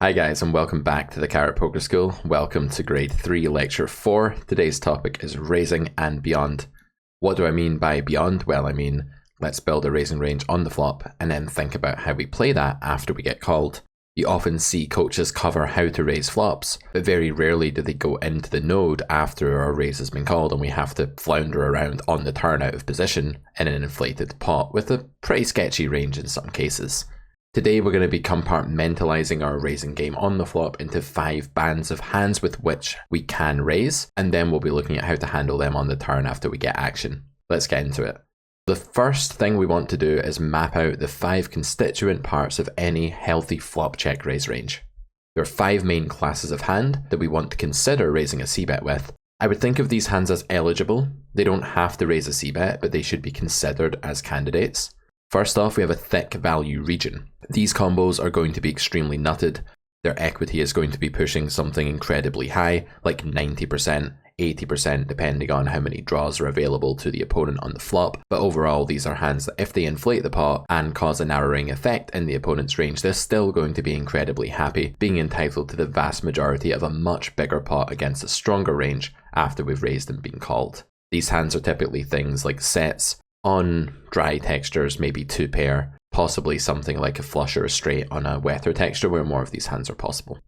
Hi guys, and welcome back to the Carrot Poker School. Welcome to Grade 3 Lecture 4. Today's topic is raising and beyond. What do I mean by beyond? Well, I mean, let's build a raising range on the flop and then think about how we play that after we get called. You often see coaches cover how to raise flops, but very rarely do they go into the node after our raise has been called and we have to flounder around on the turn out of position in an inflated pot with a pretty sketchy range in some cases. Today we're going to be compartmentalizing our raising game on the flop into 5 bands of hands with which we can raise, and then we'll be looking at how to handle them on the turn after we get action. Let's get into it. The first thing we want to do is map out the 5 constituent parts of any healthy flop check raise range. There are 5 main classes of hand that we want to consider raising a c-bet with. I would think of these hands as eligible. They don't have to raise a c-bet, but they should be considered as candidates. First off, we have a thick value region. These combos are going to be extremely nutted. Their equity is going to be pushing something incredibly high, like 90%, 80% depending on how many draws are available to the opponent on the flop, but overall these are hands that if they inflate the pot and cause a narrowing effect in the opponent's range, they're still going to be incredibly happy, being entitled to the vast majority of a much bigger pot against a stronger range after we've raised and been called. These hands are typically things like sets, on dry textures, maybe 2 pair, possibly something like a flush or a straight on a wetter texture where more of these hands are possible.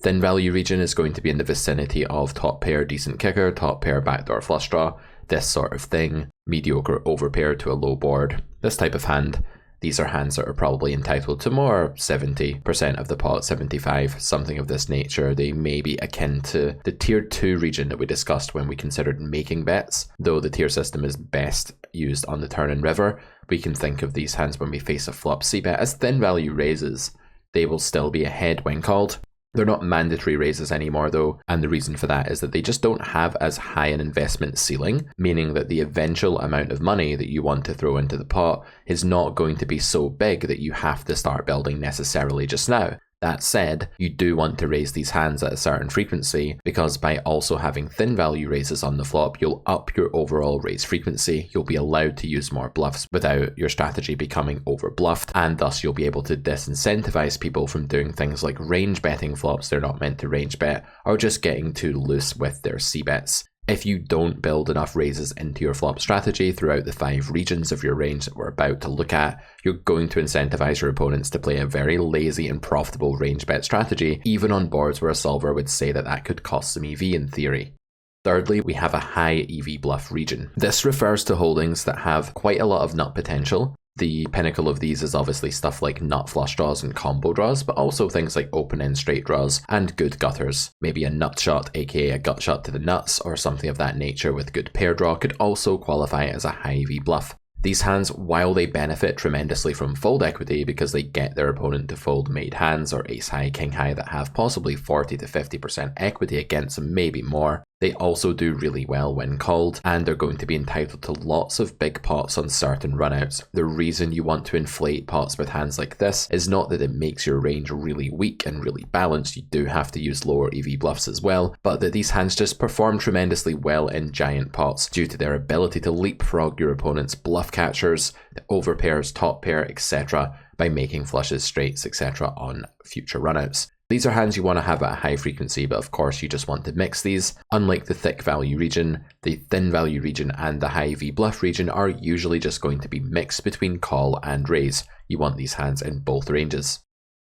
Thin value region is going to be in the vicinity of top pair decent kicker, top pair backdoor flush draw, this sort of thing, mediocre overpair to a low board, this type of hand. These are hands that are probably entitled to more 70% of the pot, 75, something of this nature. They may be akin to the tier 2 region that we discussed when we considered making bets. Though the tier system is best used on the turn and river, we can think of these hands when we face a flop c-bet as thin value raises. They will still be ahead when called. They're not mandatory raises anymore though, and the reason for that is that they just don't have as high an investment ceiling, meaning that the eventual amount of money that you want to throw into the pot is not going to be so big that you have to start building necessarily just now. That said, you do want to raise these hands at a certain frequency because by also having thin value raises on the flop, you'll up your overall raise frequency, you'll be allowed to use more bluffs without your strategy becoming over bluffed, and thus you'll be able to disincentivize people from doing things like range betting flops they're not meant to range bet, or just getting too loose with their c-bets. If you don't build enough raises into your flop strategy throughout the 5 regions of your range that we're about to look at, you're going to incentivize your opponents to play a very lazy and profitable range bet strategy, even on boards where a solver would say that that could cost some EV in theory. Thirdly, we have a high EV bluff region. This refers to holdings that have quite a lot of nut potential. The pinnacle of these is obviously stuff like nut flush draws and combo draws, but also things like open-end straight draws and good gutters. Maybe a nut shot, aka a gut shot to the nuts, or something of that nature with good pair draw could also qualify as a high EV bluff. These hands, while they benefit tremendously from fold equity because they get their opponent to fold made hands or ace high, king high that have possibly 40 to 50% equity against them, maybe more, they also do really well when called, and they're going to be entitled to lots of big pots on certain runouts. The reason you want to inflate pots with hands like this is not that it makes your range really weak and really balanced, you do have to use lower EV bluffs as well, but that these hands just perform tremendously well in giant pots due to their ability to leapfrog your opponent's bluff catchers, the overpairs, top pair, etc. by making flushes, straights, etc. on future runouts. These are hands you want to have at a high frequency, but of course you just want to mix these. Unlike the thick value region, the thin value region and the high EV bluff region are usually just going to be mixed between call and raise. You want these hands in both ranges.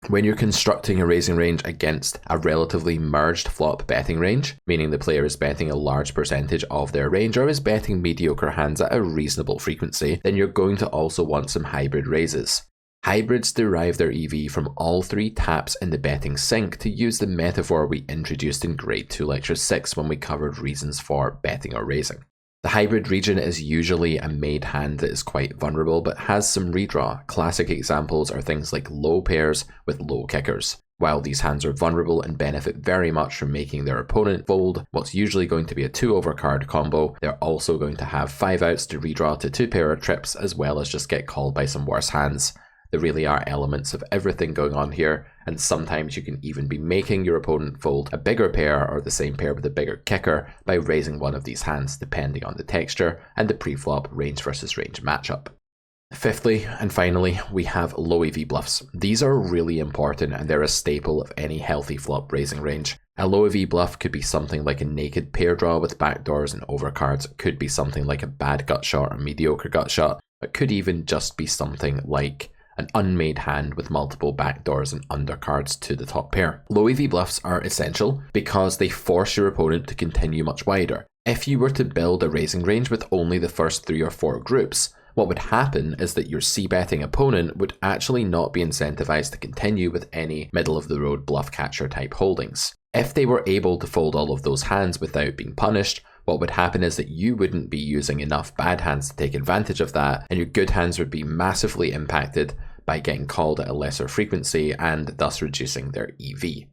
When you're constructing a raising range against a relatively merged flop betting range, meaning the player is betting a large percentage of their range or is betting mediocre hands at a reasonable frequency, then you're going to also want some hybrid raises. Hybrids derive their EV from all 3 taps in the betting sink, to use the metaphor we introduced in Grade 2 Lecture 6 when we covered reasons for betting or raising. The hybrid region is usually a made hand that is quite vulnerable but has some redraw. Classic examples are things like low pairs with low kickers. While these hands are vulnerable and benefit very much from making their opponent fold what's usually going to be a 2-over card combo, they're also going to have 5 outs to redraw to 2-pair or trips, as well as just get called by some worse hands. There really are elements of everything going on here, and sometimes you can even be making your opponent fold a bigger pair or the same pair with a bigger kicker by raising one of these hands, depending on the texture and the pre-flop range versus range matchup. Fifthly, and finally, we have low EV bluffs. These are really important and they're a staple of any healthy flop raising range. A low EV bluff could be something like a naked pair draw with backdoors and overcards. It could be something like a bad gut shot or mediocre gut shot. It could even just be something like an unmade hand with multiple backdoors and undercards to the top pair. Low EV bluffs are essential because they force your opponent to continue much wider. If you were to build a raising range with only the first 3 or 4 groups, what would happen is that your c-betting opponent would actually not be incentivized to continue with any middle-of-the-road bluff catcher type holdings. If they were able to fold all of those hands without being punished, what would happen is that you wouldn't be using enough bad hands to take advantage of that, and your good hands would be massively impacted by getting called at a lesser frequency and thus reducing their EV.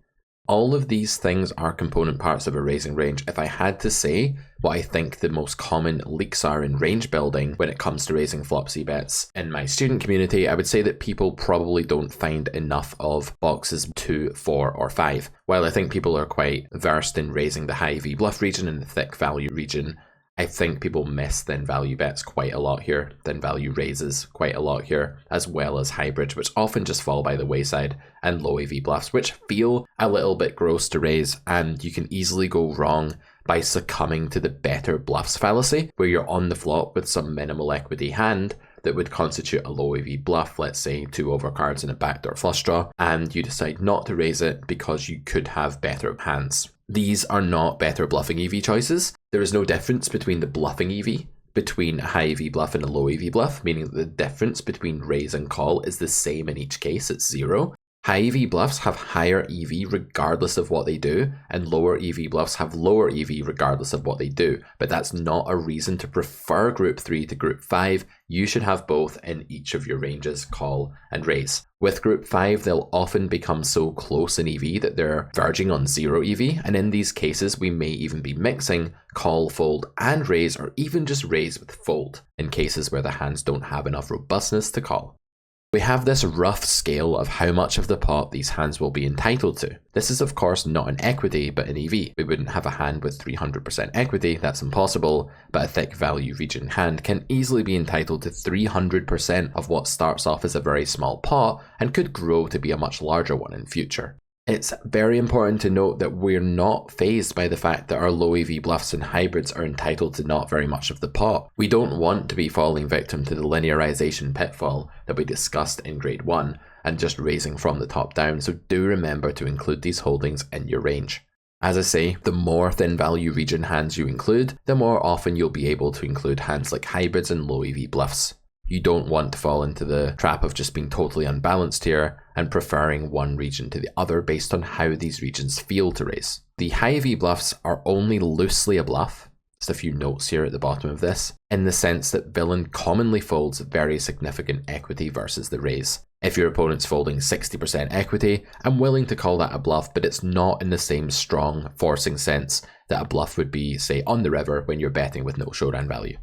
All of these things are component parts of a raising range. If I had to say what I think the most common leaks are in range building when it comes to raising flop c-bets in my student community, I would say that people probably don't find enough of boxes 2, 4, or 5. While I think people are quite versed in raising the high EV bluff region and the thick value region, I think people miss thin value bets quite a lot here, thin value raises quite a lot here, as well as hybrids, which often just fall by the wayside, and low EV bluffs, which feel a little bit gross to raise, and you can easily go wrong by succumbing to the better bluffs fallacy, where you're on the flop with some minimal equity hand that would constitute a low EV bluff, let's say 2 overcards and a backdoor flush draw, and you decide not to raise it because you could have better hands. These are not better bluffing EV choices. There is no difference between the bluffing EV between a high EV bluff and a low EV bluff, meaning that the difference between raise and call is the same in each case, it's 0. High EV bluffs have higher EV regardless of what they do, and lower EV bluffs have lower EV regardless of what they do. But that's not a reason to prefer Group 3 to Group 5. You should have both in each of your ranges, call and raise. With Group 5, they'll often become so close in EV that they're verging on 0 EV, and in these cases we may even be mixing call, fold, and raise, or even just raise with fold, in cases where the hands don't have enough robustness to call. We have this rough scale of how much of the pot these hands will be entitled to. This is of course not in equity, but in EV. We wouldn't have a hand with 300% equity, that's impossible, but a thick value region hand can easily be entitled to 300% of what starts off as a very small pot and could grow to be a much larger one in future. It's very important to note that we're not fazed by the fact that our low EV bluffs and hybrids are entitled to not very much of the pot. We don't want to be falling victim to the linearization pitfall that we discussed in grade 1 and just raising from the top down, so do remember to include these holdings in your range. As I say, the more thin value region hands you include, the more often you'll be able to include hands like hybrids and low EV bluffs. You don't want to fall into the trap of just being totally unbalanced here and preferring one region to the other based on how these regions feel to raise. The high EV bluffs are only loosely a bluff, just a few notes here at the bottom of this, in the sense that villain commonly folds very significant equity versus the raise. If your opponent's folding 60% equity, I'm willing to call that a bluff, but it's not in the same strong forcing sense that a bluff would be, say, on the river when you're betting with no showdown value.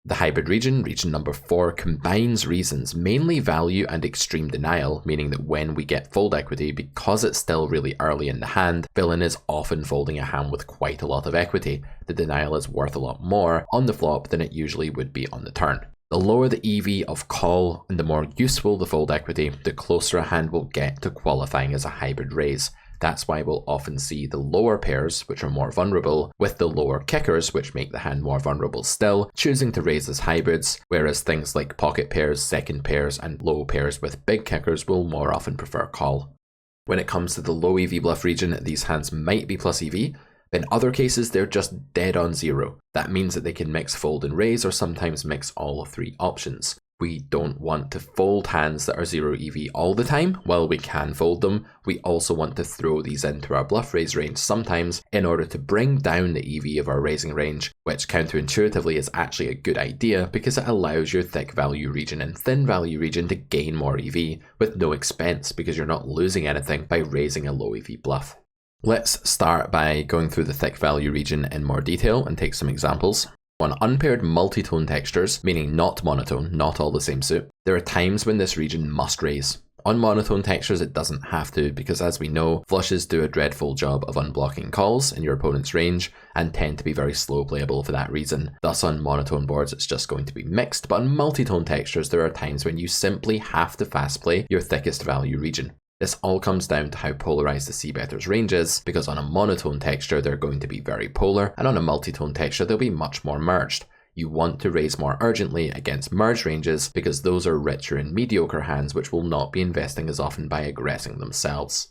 The hybrid region, region number 4, combines reasons, mainly value and extreme denial, meaning that when we get fold equity, because it's still really early in the hand, villain is often folding a hand with quite a lot of equity. The denial is worth a lot more on the flop than it usually would be on the turn. The lower the EV of call and the more useful the fold equity, the closer a hand will get to qualifying as a hybrid raise. That's why we'll often see the lower pairs, which are more vulnerable, with the lower kickers, which make the hand more vulnerable still, choosing to raise as hybrids, whereas things like pocket pairs, second pairs, and low pairs with big kickers will more often prefer call. When it comes to the low EV bluff region, these hands might be plus EV. In other cases, they're just dead on 0. That means that they can mix fold and raise, or sometimes mix all 3 options. We don't want to fold hands that are 0 EV all the time. While we can fold them, we also want to throw these into our bluff raise range sometimes in order to bring down the EV of our raising range, which counterintuitively is actually a good idea because it allows your thick value region and thin value region to gain more EV with no expense because you're not losing anything by raising a low EV bluff. Let's start by going through the thick value region in more detail and take some examples. On unpaired multi-tone textures, meaning not monotone, not all the same suit, there are times when this region must raise. On monotone textures, it doesn't have to, because as we know, flushes do a dreadful job of unblocking calls in your opponent's range and tend to be very slow playable for that reason. Thus on monotone boards it's just going to be mixed, but on multi-tone textures there are times when you simply have to fast play your thickest value region. This all comes down to how polarized the C-better's range is, because on a monotone texture they're going to be very polar, and on a multi-tone texture they'll be much more merged. You want to raise more urgently against merge ranges because those are richer in mediocre hands which will not be investing as often by aggressing themselves.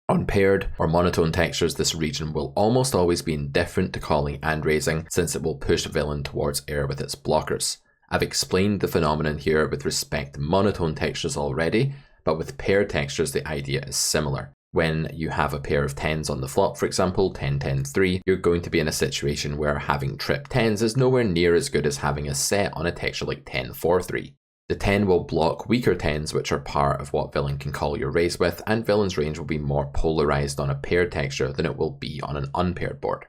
On paired or monotone textures, this region will almost always be indifferent to calling and raising, since it will push villain towards air with its blockers. I've explained the phenomenon here with respect to monotone textures already, but with paired textures the idea is similar. When you have a pair of 10s on the flop, for example, 10, 10, 3, you're going to be in a situation where having trip 10s is nowhere near as good as having a set on a texture like 10, 4, 3. The 10 will block weaker 10s, which are part of what villain can call your raise with, and villain's range will be more polarized on a paired texture than it will be on an unpaired board.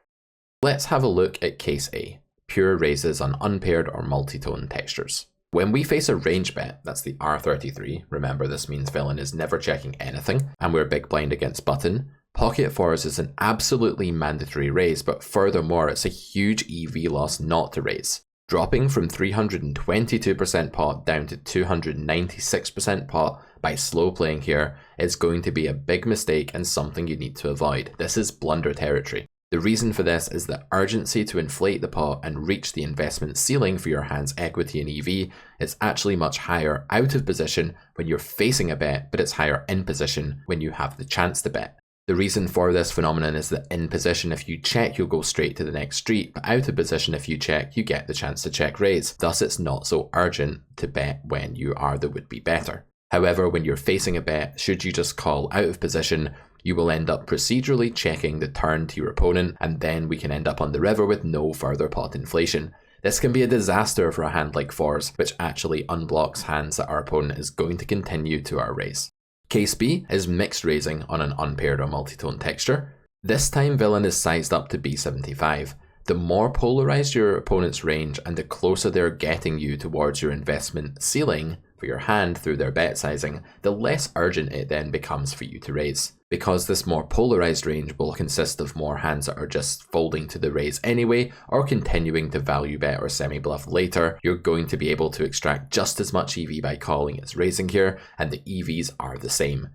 Let's have a look at case A, pure raises on unpaired or multi-tone textures. When we face a range bet, that's the R33, remember this means villain is never checking anything, and we're big blind against button, pocket fours is an absolutely mandatory raise, but furthermore it's a huge EV loss not to raise. Dropping from 322% pot down to 296% pot by slow playing here is going to be a big mistake and something you need to avoid. This is blunder territory. The reason for this is the urgency to inflate the pot and reach the investment ceiling for your hand's equity and EV is actually much higher out of position when you're facing a bet, but it's higher in position when you have the chance to bet. The reason for this phenomenon is that in position, if you check, you'll go straight to the next street, but out of position, if you check, you get the chance to check raise. Thus, it's not so urgent to bet when you are the would-be better. However, when you're facing a bet, should you just call out of position, you will end up procedurally checking the turn to your opponent, and then we can end up on the river with no further pot inflation. This can be a disaster for a hand like fours, which actually unblocks hands that our opponent is going to continue to our raise. Case B is mixed raising on an unpaired or multi-tone texture. This time villain is sized up to B75. The more polarized your opponent's range and the closer they're getting you towards your investment ceiling for your hand through their bet sizing, the less urgent it then becomes for you to raise. Because this more polarized range will consist of more hands that are just folding to the raise anyway, or continuing to value bet or semi-bluff later, you're going to be able to extract just as much EV by calling as raising here, and the EVs are the same.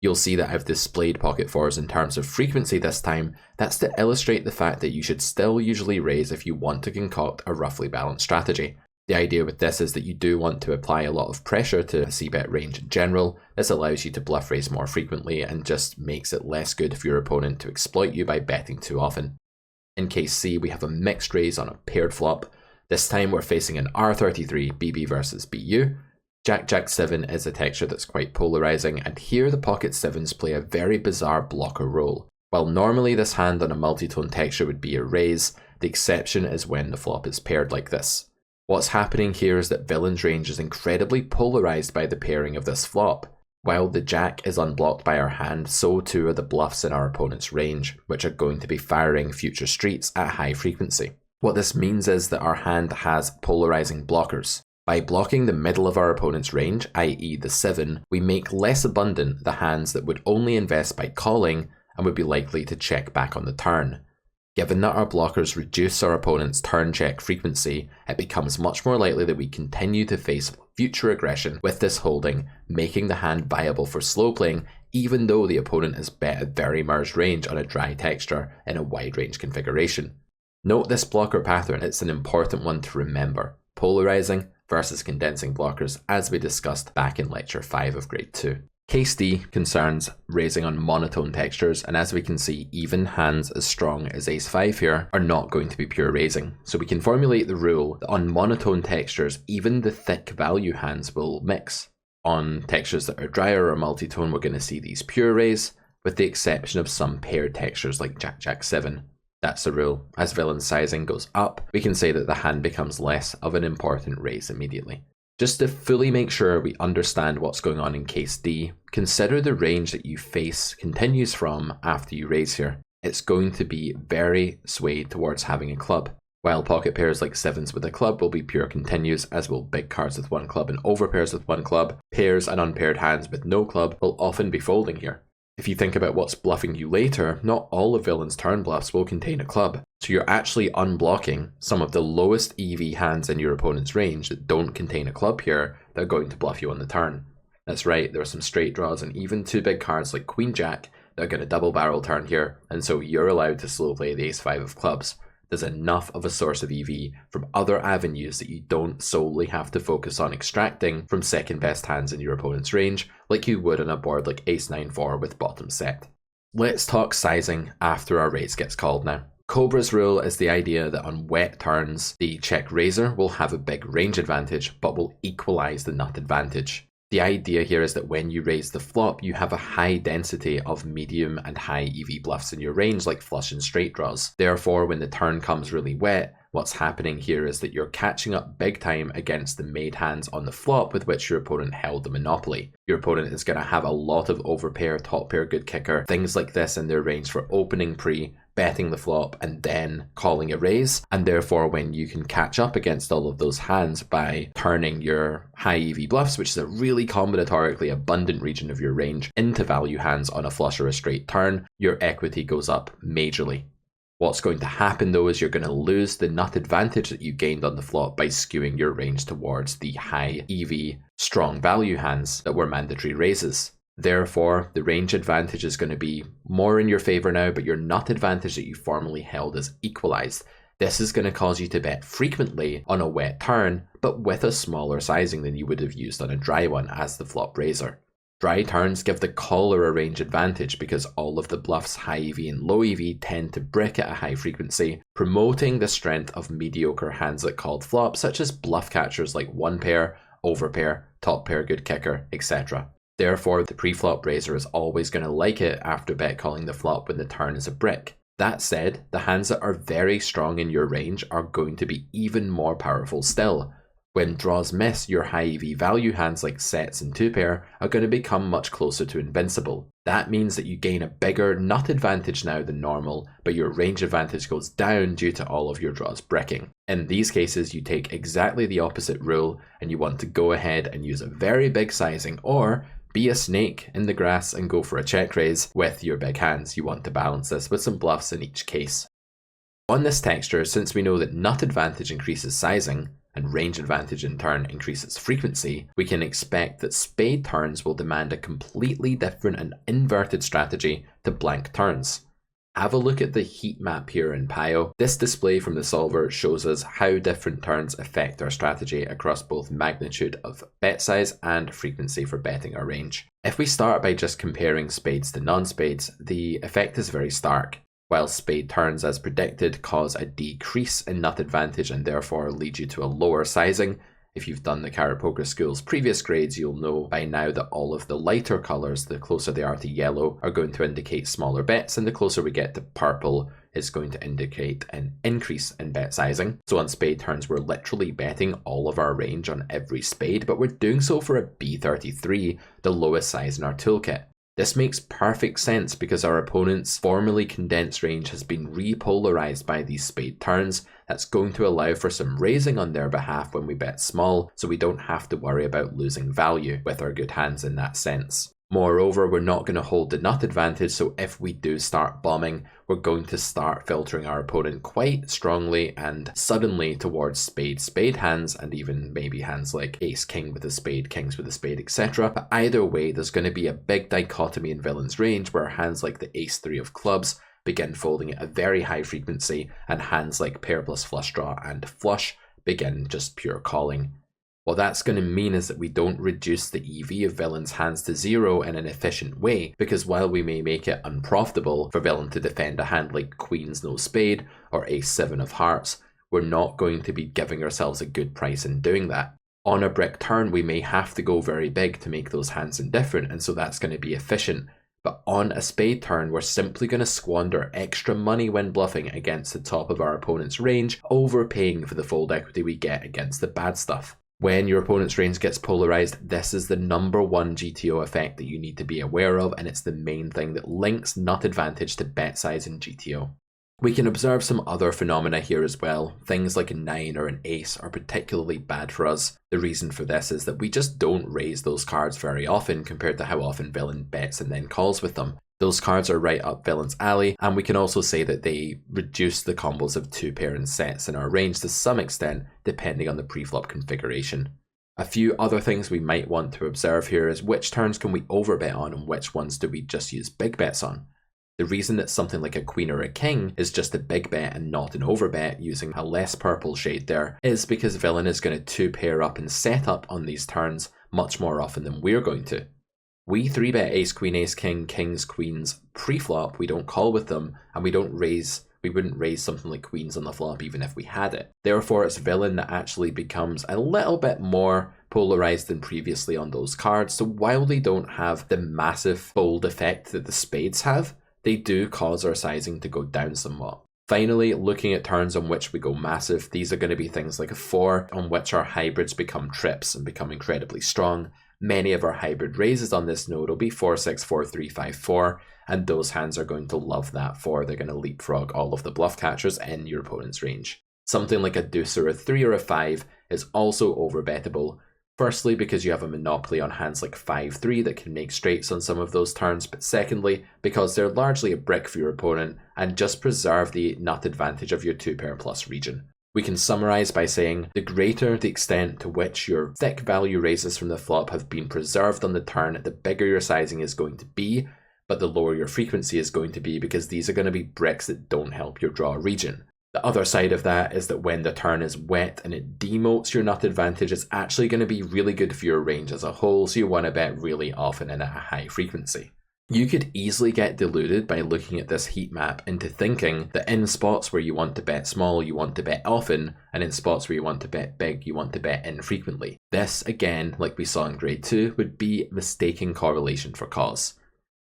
You'll see that I've displayed pocket fours in terms of frequency this time. That's to illustrate the fact that you should still usually raise if you want to concoct a roughly balanced strategy. The idea with this is that you do want to apply a lot of pressure to a C-bet range in general. This allows you to bluff raise more frequently and just makes it less good for your opponent to exploit you by betting too often. In case C, we have a mixed raise on a paired flop. This time we're facing an R33 BB versus BU. Jack 7 is a texture that's quite polarizing, and here the pocket 7s play a very bizarre blocker role. While normally this hand on a multi-tone texture would be a raise, the exception is when the flop is paired like this. What's happening here is that villain's range is incredibly polarized by the pairing of this flop. While the jack is unblocked by our hand, so too are the bluffs in our opponent's range, which are going to be firing future streets at high frequency. What this means is that our hand has polarizing blockers. By blocking the middle of our opponent's range, i.e. the 7, we make less abundant the hands that would only invest by calling and would be likely to check back on the turn. Given that our blockers reduce our opponent's turn check frequency, it becomes much more likely that we continue to face future aggression with this holding, making the hand viable for slow playing even though the opponent has bet a very merged range on a dry texture in a wide range configuration. Note this blocker pattern, it's an important one to remember. Polarizing versus condensing blockers, as we discussed back in lecture 5 of grade 2. Case D concerns raising on monotone textures, and as we can see, even hands as strong as ace-5 here are not going to be pure raising. So we can formulate the rule that on monotone textures, even the thick value hands will mix. On textures that are drier or multi-tone, we're going to see these pure raise, with the exception of some paired textures like Jack 7. That's the rule. As villain sizing goes up, we can say that the hand becomes less of an important raise immediately. Just to fully make sure we understand what's going on in case D, consider the range that you face continues from after you raise here. It's going to be very swayed towards having a club. while pocket pairs like sevens with a club will be pure continues, as will big cards with one club and overpairs with one club. Pairs and unpaired hands with no club will often be folding here. If you think about what's bluffing you later, not all of villain's turn bluffs will contain a club, so you're actually unblocking some of the lowest EV hands in your opponent's range that don't contain a club here that are going to bluff you on the turn. That's right, there are some straight draws and even two big cards like Queen Jack that are going to double barrel turn here, and so you're allowed to slow play the Ace 5 of clubs. There's enough of a source of EV from other avenues that you don't solely have to focus on extracting from second best hands in your opponent's range like you would on a board like Ace 9-4 with bottom set. Let's talk sizing after our raise gets called now. Cobra's rule is the idea that on wet turns, the check raiser will have a big range advantage but will equalize the nut advantage. The idea here is that when you raise the flop, you have a high density of medium and high EV bluffs in your range like flush and straight draws. Therefore, when the turn comes really wet, what's happening here is that you're catching up big time against the made hands on the flop with which your opponent held the monopoly. Your opponent is going to have a lot of overpair, top pair, good kicker, things like this in their range for opening pre, betting the flop, and then calling a raise. And therefore, when you can catch up against all of those hands by turning your high EV bluffs, which is a really combinatorically abundant region of your range, into value hands on a flush or a straight turn, your equity goes up majorly. What's going to happen though is you're going to lose the nut advantage that you gained on the flop by skewing your range towards the high EV strong value hands that were mandatory raises. Therefore, the range advantage is going to be more in your favor now, but your nut advantage that you formerly held is equalized. This is going to cause you to bet frequently on a wet turn, but with a smaller sizing than you would have used on a dry one as the flop raiser. Dry turns give the caller a range advantage because all of the bluffs high EV and low EV tend to brick at a high frequency, promoting the strength of mediocre hands that called flop, such as bluff catchers like one pair, overpair, top pair, good kicker, etc. Therefore, the pre-flop raiser is always going to like it after bet calling the flop when the turn is a brick. That said, the hands that are very strong in your range are going to be even more powerful still. When draws miss, your high EV value hands like sets and two pair are going to become much closer to invincible. That means that you gain a bigger nut advantage now than normal, but your range advantage goes down due to all of your draws bricking. In these cases, you take exactly the opposite rule and you want to go ahead and use a very big sizing, or be a snake in the grass and go for a check raise with your big hands. You want to balance this with some bluffs in each case. On this texture, since we know that nut advantage increases sizing, and range advantage in turn increases frequency, we can expect that spade turns will demand a completely different and inverted strategy to blank turns. Have a look at the heat map here in Pio. This display from the solver shows us how different turns affect our strategy across both magnitude of bet size and frequency for betting our range. If we start by just comparing spades to non-spades, the effect is very stark. While spade turns, as predicted, cause a decrease in nut advantage and therefore lead you to a lower sizing. If you've done the Carrot Poker School's previous grades, you'll know by now that all of the lighter colours, the closer they are to yellow, are going to indicate smaller bets, and the closer we get to purple is going to indicate an increase in bet sizing. So on spade turns, we're literally betting all of our range on every spade, but we're doing so for a B33, the lowest size in our toolkit. This makes perfect sense because our opponent's formerly condensed range has been repolarized by these spade turns. That's going to allow for some raising on their behalf when we bet small, so we don't have to worry about losing value with our good hands in that sense. Moreover, we're not going to hold the nut advantage, so if we do start bombing, we're going to start filtering our opponent quite strongly and suddenly towards spade hands, and even maybe hands like ace king with a spade, kings with a spade, etc. But either way, there's going to be a big dichotomy in villain's range where hands like the ace 3 of clubs begin folding at a very high frequency, and hands like pair plus flush draw and flush begin just pure calling. What that's going to mean is that we don't reduce the EV of villain's hands to zero in an efficient way, because while we may make it unprofitable for villain to defend a hand like queens no spade or ace 7 of hearts, we're not going to be giving ourselves a good price in doing that. On a brick turn, we may have to go very big to make those hands indifferent, and so that's going to be efficient. But on a spade turn, we're simply going to squander extra money when bluffing against the top of our opponent's range, overpaying for the fold equity we get against the bad stuff. When your opponent's range gets polarized, this is the number one GTO effect that you need to be aware of, and it's the main thing that links nut advantage to bet size in GTO. We can observe some other phenomena here as well. Things like a 9 or an ace are particularly bad for us. The reason for this is that we just don't raise those cards very often compared to how often villain bets and then calls with them. Those cards are right up villain's alley, and we can also say that they reduce the combos of 2-pair and sets in our range to some extent, depending on the preflop configuration. A few other things we might want to observe here is which turns can we overbet on and which ones do we just use big bets on. The reason that something like a queen or a king is just a big bet and not an overbet using a less purple shade there is because villain is going to 2-pair up and set up on these turns much more often than we're going to. We 3-bet ace, queen, ace, king, kings, queens pre-flop, we don't call with them, and we wouldn't raise something like queens on the flop even if we had it. Therefore, it's villain that actually becomes a little bit more polarized than previously on those cards, so while they don't have the massive bold effect that the spades have, they do cause our sizing to go down somewhat. Finally, looking at turns on which we go massive, these are going to be things like a 4, on which our hybrids become trips and become incredibly strong. Many of our hybrid raises on this node will be 4, 6, 4, 3, 5, 4, and those hands are going to love that 4. They're going to leapfrog all of the bluff catchers in your opponent's range. Something like a deuce or a 3 or a 5 is also overbettable. Firstly, because you have a monopoly on hands like 5-3 that can make straights on some of those turns, but secondly, because they're largely a brick for your opponent and just preserve the nut advantage of your 2-pair plus region. We can summarize by saying the greater the extent to which your thick value raises from the flop have been preserved on the turn, the bigger your sizing is going to be, but the lower your frequency is going to be because these are going to be bricks that don't help your draw region. The other side of that is that when the turn is wet and it demotes your nut advantage, it's actually going to be really good for your range as a whole, so you want to bet really often and at a high frequency. You could easily get deluded by looking at this heat map into thinking that in spots where you want to bet small, you want to bet often, and in spots where you want to bet big, you want to bet infrequently. This, again, like we saw in grade 2, would be mistaking correlation for cause.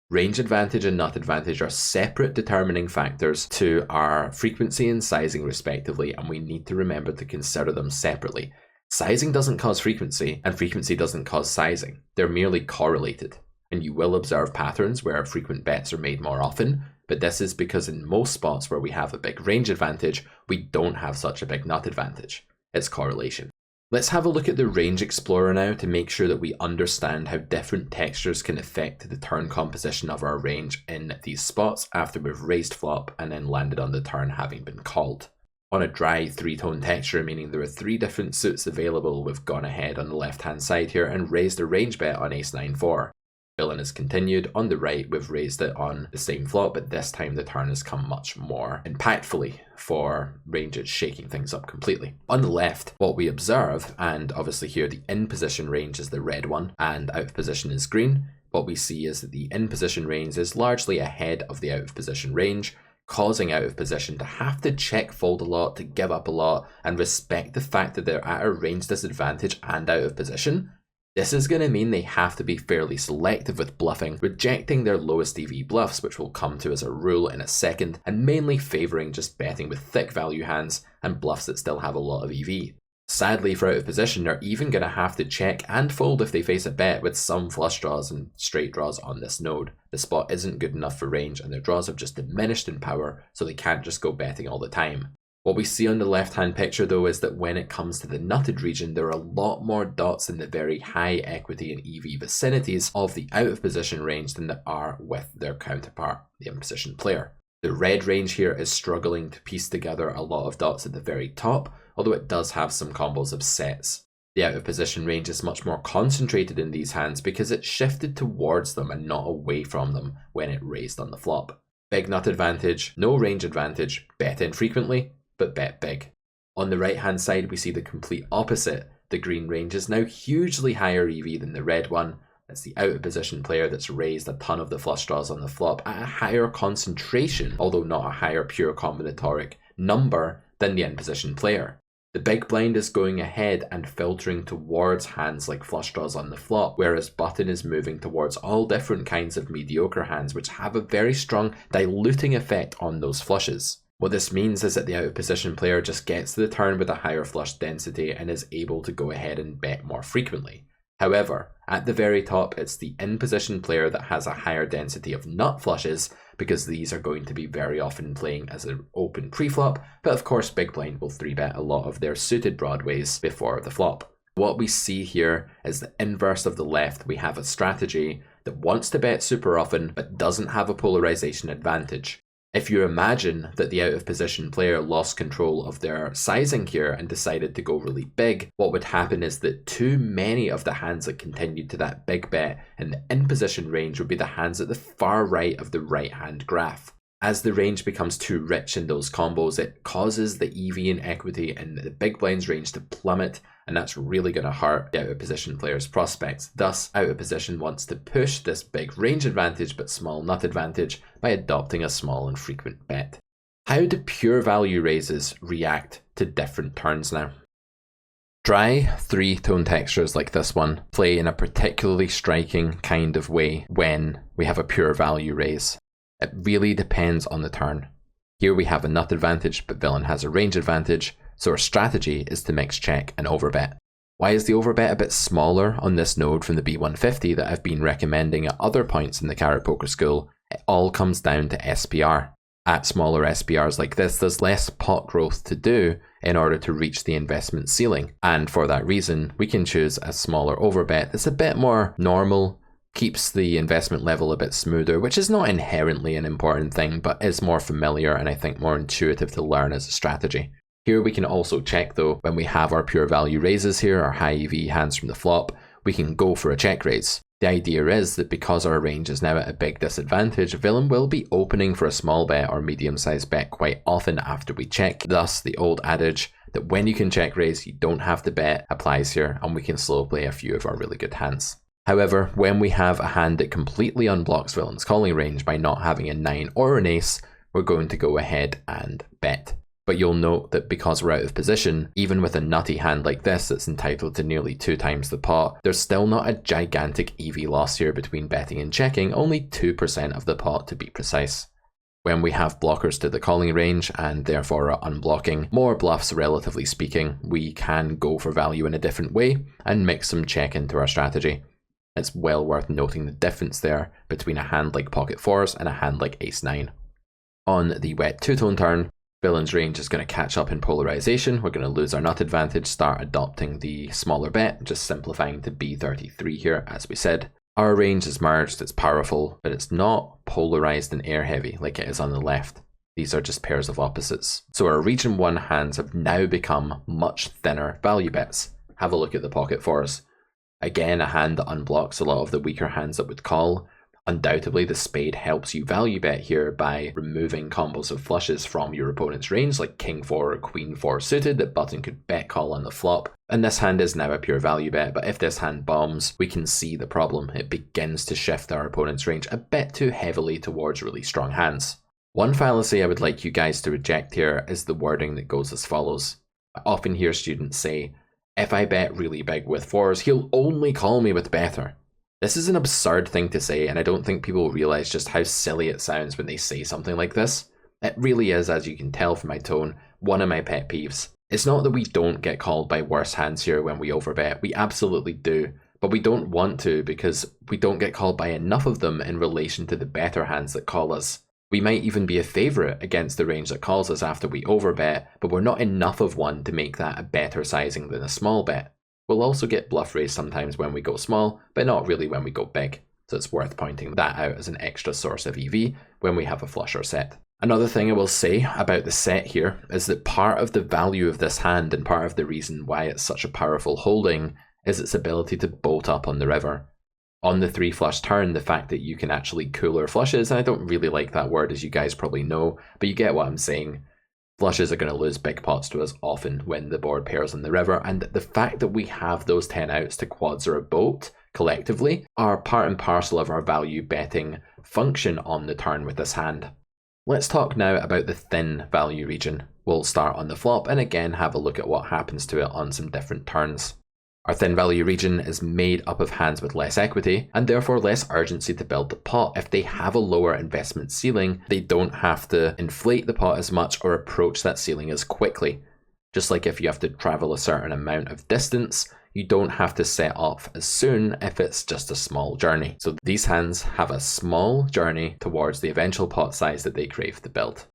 Range advantage and nut advantage are separate determining factors to our frequency and sizing respectively, and we need to remember to consider them separately. Sizing doesn't cause frequency, and frequency doesn't cause sizing. They're merely correlated, and you will observe patterns where frequent bets are made more often, but this is because in most spots where we have a big range advantage, we don't have such a big nut advantage. It's correlation. Let's have a look at the Range Explorer now to make sure that we understand how different textures can affect the turn composition of our range in these spots after we've raised flop and then landed on the turn having been called. On a dry 3-tone texture, meaning there are 3 different suits available, we've gone ahead on the left hand side here and raised a range bet on ace 9-4. Villain has continued. On the right, we've raised it on the same flop, but this time the turn has come much more impactfully for ranges shaking things up completely. On the left, what we observe, and obviously here the in position range is the red one and out of position is green, what we see is that the in position range is largely ahead of the out of position range, causing out of position to have to check fold a lot, to give up a lot, and respect the fact that they're at a range disadvantage and out of position. This is going to mean they have to be fairly selective with bluffing, rejecting their lowest EV bluffs, which we'll come to as a rule in a second, and mainly favouring just betting with thick value hands and bluffs that still have a lot of EV. Sadly, for out of position, they're even going to have to check and fold if they face a bet with some flush draws and straight draws on this node. The spot isn't good enough for range and their draws have just diminished in power, so they can't just go betting all the time. What we see on the left hand picture though is that when it comes to the nutted region, there are a lot more dots in the very high equity and EV vicinities of the out of position range than there are with their counterpart, the in position player. The red range here is struggling to piece together a lot of dots at the very top, although it does have some combos of sets. The out of position range is much more concentrated in these hands because it shifted towards them and not away from them when it raised on the flop. Big nut advantage, no range advantage, bet infrequently, but bet big. On the right hand side we see the complete opposite. The green range is now hugely higher EV than the red one. It's the out of position player that's raised a ton of the flush draws on the flop at a higher concentration, although not a higher pure combinatoric number than the in position player. The big blind is going ahead and filtering towards hands like flush draws on the flop, whereas button is moving towards all different kinds of mediocre hands which have a very strong diluting effect on those flushes. What this means is that the out of position player just gets to the turn with a higher flush density and is able to go ahead and bet more frequently. However, at the very top it's the in position player that has a higher density of nut flushes, because these are going to be very often playing as an open pre-flop, but of course big blind will 3-bet a lot of their suited broadways before the flop. What we see here is the inverse of the left. We have a strategy that wants to bet super often but doesn't have a polarization advantage. If you imagine that the out of position player lost control of their sizing here and decided to go really big, what would happen is that too many of the hands that continued to that big bet in the in position range would be the hands at the far right of the right hand graph. As the range becomes too rich in those combos, it causes the EV and equity in the big blind's range to plummet, and that's really going to hurt the out of position player's prospects. Thus, out of position wants to push this big range advantage but small nut advantage by adopting a small and frequent bet. How do pure value raises react to different turns now? Dry 3-tone textures like this one play in a particularly striking kind of way when we have a pure value raise. It really depends on the turn. Here we have a nut advantage, but villain has a range advantage, so our strategy is to mix check and overbet. Why is the overbet a bit smaller on this node from the B150 that I've been recommending at other points in the Carrot Poker School? It all comes down to SPR. At smaller SPRs like this, there's less pot growth to do in order to reach the investment ceiling, and for that reason, we can choose a smaller overbet that's a bit more normal, keeps the investment level a bit smoother, which is not inherently an important thing, but is more familiar and I think more intuitive to learn as a strategy. Here we can also check though, when we have our pure value raises here, our high EV hands from the flop, we can go for a check raise. The idea is that because our range is now at a big disadvantage, villain will be opening for a small bet or medium sized bet quite often after we check. Thus, the old adage that when you can check raise, you don't have to bet applies here, and we can slow play a few of our really good hands. However, when we have a hand that completely unblocks villain's calling range by not having a 9 or an ace, we're going to go ahead and bet. But you'll note that because we're out of position, even with a nutty hand like this that's entitled to nearly 2 times the pot, there's still not a gigantic EV loss here between betting and checking, only 2% of the pot to be precise. When we have blockers to the calling range and therefore are unblocking more bluffs relatively speaking, we can go for value in a different way and mix some check into our strategy. It's well worth noting the difference there between a hand like pocket fours and a hand like ace-9. On the wet 2-tone turn, villain's range is going to catch up in polarization. We're going to lose our nut advantage, start adopting the smaller bet, just simplifying to B33 here, as we said. Our range is merged, it's powerful, but it's not polarized and air heavy like it is on the left. These are just pairs of opposites. So our region 1 hands have now become much thinner value bets. Have a look at the pocket fours. Again, a hand that unblocks a lot of the weaker hands that would call. Undoubtedly, the spade helps you value bet here by removing combos of flushes from your opponent's range, like king 4 or queen 4 suited that button could bet call on the flop. And this hand is now a pure value bet, but if this hand bombs, we can see the problem. It begins to shift our opponent's range a bit too heavily towards really strong hands. One fallacy I would like you guys to reject here is the wording that goes as follows. I often hear students say, if I bet really big with fours, he'll only call me with better. This is an absurd thing to say, and I don't think people realize just how silly it sounds when they say something like this. It really is, as you can tell from my tone, one of my pet peeves. It's not that we don't get called by worse hands here when we overbet, we absolutely do, but we don't want to because we don't get called by enough of them in relation to the better hands that call us. We might even be a favourite against the range that calls us after we overbet, but we're not enough of one to make that a better sizing than a small bet. We'll also get bluff raised sometimes when we go small, but not really when we go big, so it's worth pointing that out as an extra source of EV when we have a flusher set. Another thing I will say about the set here is that part of the value of this hand and part of the reason why it's such a powerful holding is its ability to bolt up on the river. On the 3 flush turn, the fact that you can actually cooler flushes, and I don't really like that word as you guys probably know, but you get what I'm saying. Flushes are going to lose big pots to us often when the board pairs on the river, and the fact that we have those 10 outs to quads or a boat collectively are part and parcel of our value betting function on the turn with this hand. Let's talk now about the thin value region. We'll start on the flop and again have a look at what happens to it on some different turns. Our thin value region is made up of hands with less equity and therefore less urgency to build the pot. If they have a lower investment ceiling, they don't have to inflate the pot as much or approach that ceiling as quickly. Just like if you have to travel a certain amount of distance, you don't have to set off as soon if it's just a small journey. So these hands have a small journey towards the eventual pot size that they crave to build.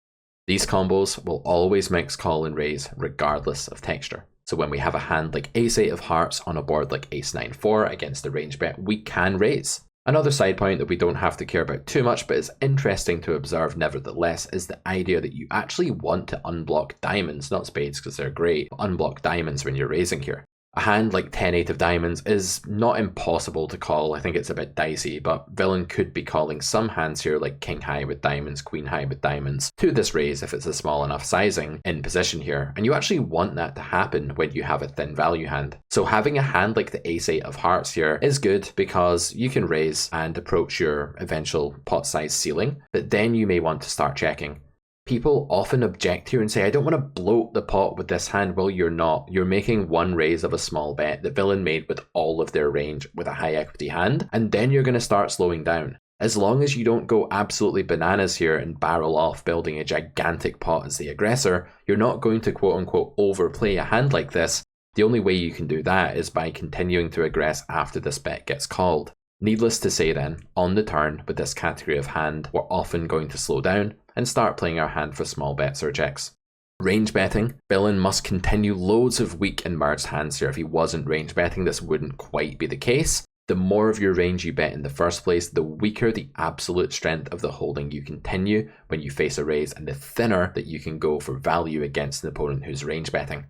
These combos will always mix call and raise regardless of texture. So when we have a hand like Ace-8 of Hearts on a board like Ace-9-4 against a range bet, we can raise. Another side point that we don't have to care about too much, but is interesting to observe nevertheless, is the idea that you actually want to unblock diamonds, not spades because they're great, but unblock diamonds when you're raising here. A hand like 10-8 of diamonds is not impossible to call. I think it's a bit dicey, but villain could be calling some hands here like king high with diamonds, queen high with diamonds to this raise if it's a small enough sizing in position here. And you actually want that to happen when you have a thin value hand. So having a hand like the Ace-8 of Hearts here is good because you can raise and approach your eventual pot size ceiling, but then you may want to start checking. People often object here and say, I don't want to bloat the pot with this hand. Well, you're not. You're making one raise of a small bet that villain made with all of their range with a high equity hand, and then you're going to start slowing down. As long as you don't go absolutely bananas here and barrel off building a gigantic pot as the aggressor, you're not going to quote unquote overplay a hand like this. The only way you can do that is by continuing to aggress after this bet gets called. Needless to say then, on the turn with this category of hand, we're often going to slow down and start playing our hand for small bets or checks. Range betting, villain must continue loads of weak and merged hands here. If he wasn't range betting, this wouldn't quite be the case. The more of your range you bet in the first place, the weaker the absolute strength of the holding you continue when you face a raise, and the thinner that you can go for value against an opponent who's range betting.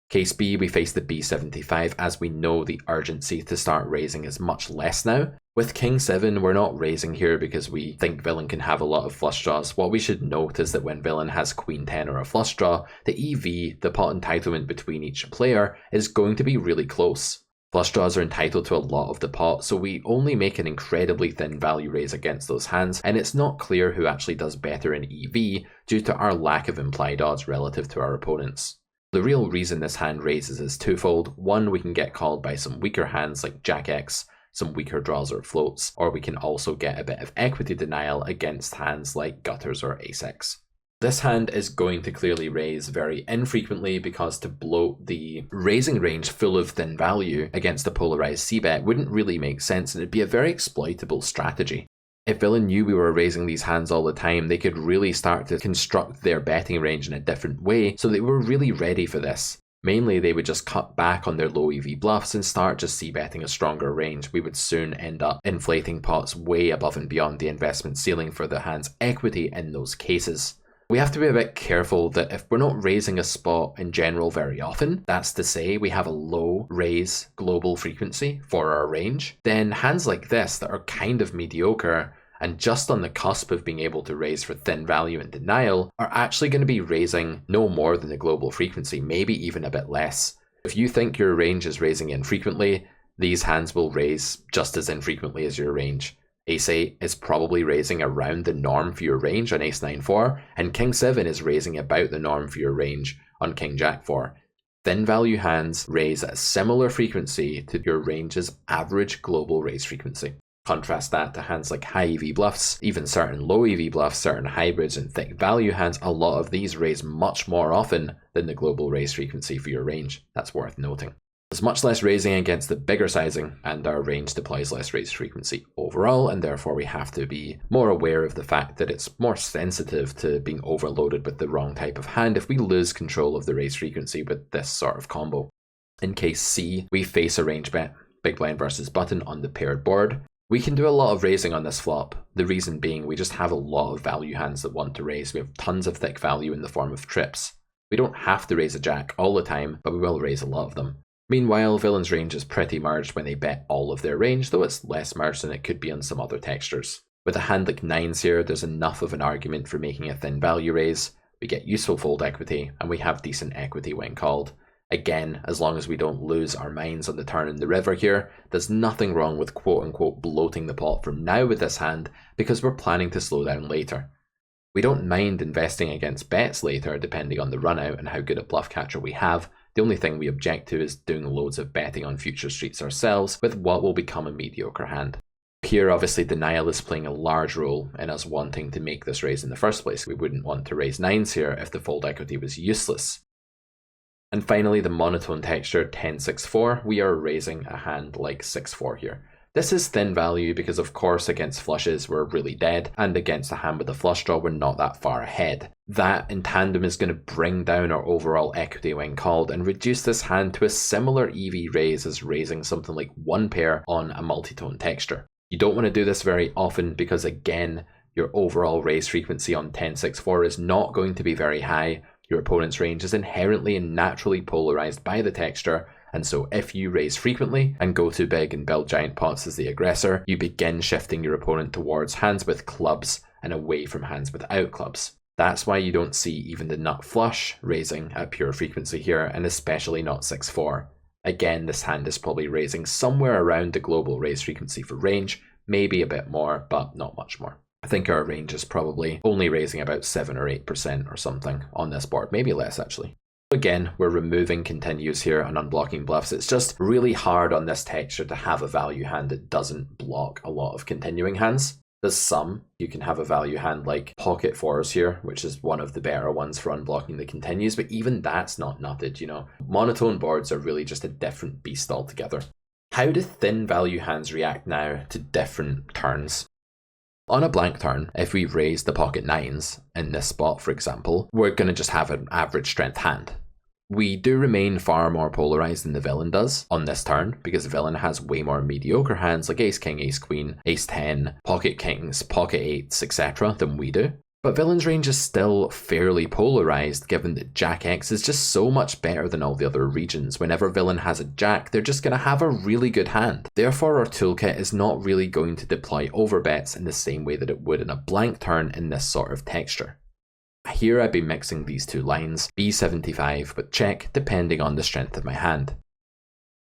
Case B, we face the B75, as we know the urgency to start raising is much less now. With King 7, we're not raising here because we think villain can have a lot of flush draws. What we should note is that when villain has Queen 10 or a flush draw, the EV, the pot entitlement between each player, is going to be really close. Flush draws are entitled to a lot of the pot, so we only make an incredibly thin value raise against those hands, and it's not clear who actually does better in EV due to our lack of implied odds relative to our opponents. The real reason this hand raises is twofold. One, we can get called by some weaker hands like Jack X, some weaker draws or floats, or we can also get a bit of equity denial against hands like gutters or Ace X. This hand is going to clearly raise very infrequently because to bloat the raising range full of thin value against a polarized C-bet wouldn't really make sense, and it'd be a very exploitable strategy. If villain knew we were raising these hands all the time, they could really start to construct their betting range in a different way, so they were really ready for this. Mainly, they would just cut back on their low EV bluffs and start just c-betting a stronger range. We would soon end up inflating pots way above and beyond the investment ceiling for the hand's equity in those cases. We have to be a bit careful that if we're not raising a spot in general very often, that's to say we have a low raise global frequency for our range, then hands like this that are kind of mediocre and just on the cusp of being able to raise for thin value and denial are actually going to be raising no more than the global frequency, maybe even a bit less. If you think your range is raising infrequently, these hands will raise just as infrequently as your range. Ace-8 is probably raising around the norm for your range on Ace-9-4, and King 7 is raising about the norm for your range on King-Jack-4. Thin value hands raise at a similar frequency to your range's average global raise frequency. Contrast that to hands like high EV bluffs, even certain low EV bluffs, certain hybrids and thick value hands. A lot of these raise much more often than the global raise frequency for your range. That's worth noting. There's much less raising against the bigger sizing, and our range deploys less raise frequency overall, and therefore we have to be more aware of the fact that it's more sensitive to being overloaded with the wrong type of hand if we lose control of the raise frequency with this sort of combo. In case C, we face a range bet, big blind versus button on the paired board. We can do a lot of raising on this flop, the reason being we just have a lot of value hands that want to raise. We have tons of thick value in the form of trips. We don't have to raise a jack all the time, but we will raise a lot of them. Meanwhile, villain's range is pretty merged when they bet all of their range, though it's less merged than it could be on some other textures. With a hand like 9s here, there's enough of an argument for making a thin value raise. We get useful fold equity, and we have decent equity when called. Again, as long as we don't lose our minds on the turn in the river here, there's nothing wrong with quote-unquote bloating the pot from now with this hand, because we're planning to slow down later. We don't mind investing against bets later, depending on the runout and how good a bluff catcher we have. The only thing we object to is doing loads of betting on future streets ourselves with what will become a mediocre hand. Here, obviously, denial is playing a large role in us wanting to make this raise in the first place. We wouldn't want to raise 9s here if the fold equity was useless. And finally, the monotone texture 10-6-4, we are raising a hand like 6-4 here. This is thin value because of course against flushes we're really dead, and against a hand with a flush draw we're not that far ahead. That in tandem is going to bring down our overall equity when called and reduce this hand to a similar EV raise as raising something like one pair on a multi-tone texture. You don't want to do this very often because again, your overall raise frequency on 10-6-4 is not going to be very high. Your opponent's range is inherently and naturally polarized by the texture, and so if you raise frequently and go too big and build giant pots as the aggressor, you begin shifting your opponent towards hands with clubs and away from hands without clubs. That's why you don't see even the nut flush raising at pure frequency here, and especially not 6-4. Again, this hand is probably raising somewhere around the global raise frequency for range, maybe a bit more, but not much more. I think our range is probably only raising about 7 or 8% or something on this board, maybe less actually. Again, we're removing continues here and unblocking bluffs. It's just really hard on this texture to have a value hand that doesn't block a lot of continuing hands. There's some. You can have a value hand like pocket fours here, which is one of the better ones for unblocking the continues, but even that's not nutted, you know. Monotone boards are really just a different beast altogether. How do thin value hands react now to different turns? On a blank turn, if we raise the pocket nines in this spot, for example, we're going to just have an average strength hand. We do remain far more polarized than the villain does on this turn, because the villain has way more mediocre hands like ace king, ace queen, ace 10, pocket kings, pocket eights, etc. than we do. But villain's range is still fairly polarized given that Jack X is just so much better than all the other regions. Whenever villain has a Jack, they're just going to have a really good hand. Therefore our toolkit is not really going to deploy overbets in the same way that it would in a blank turn in this sort of texture. Here I'd be mixing these two lines, B75 with check, depending on the strength of my hand.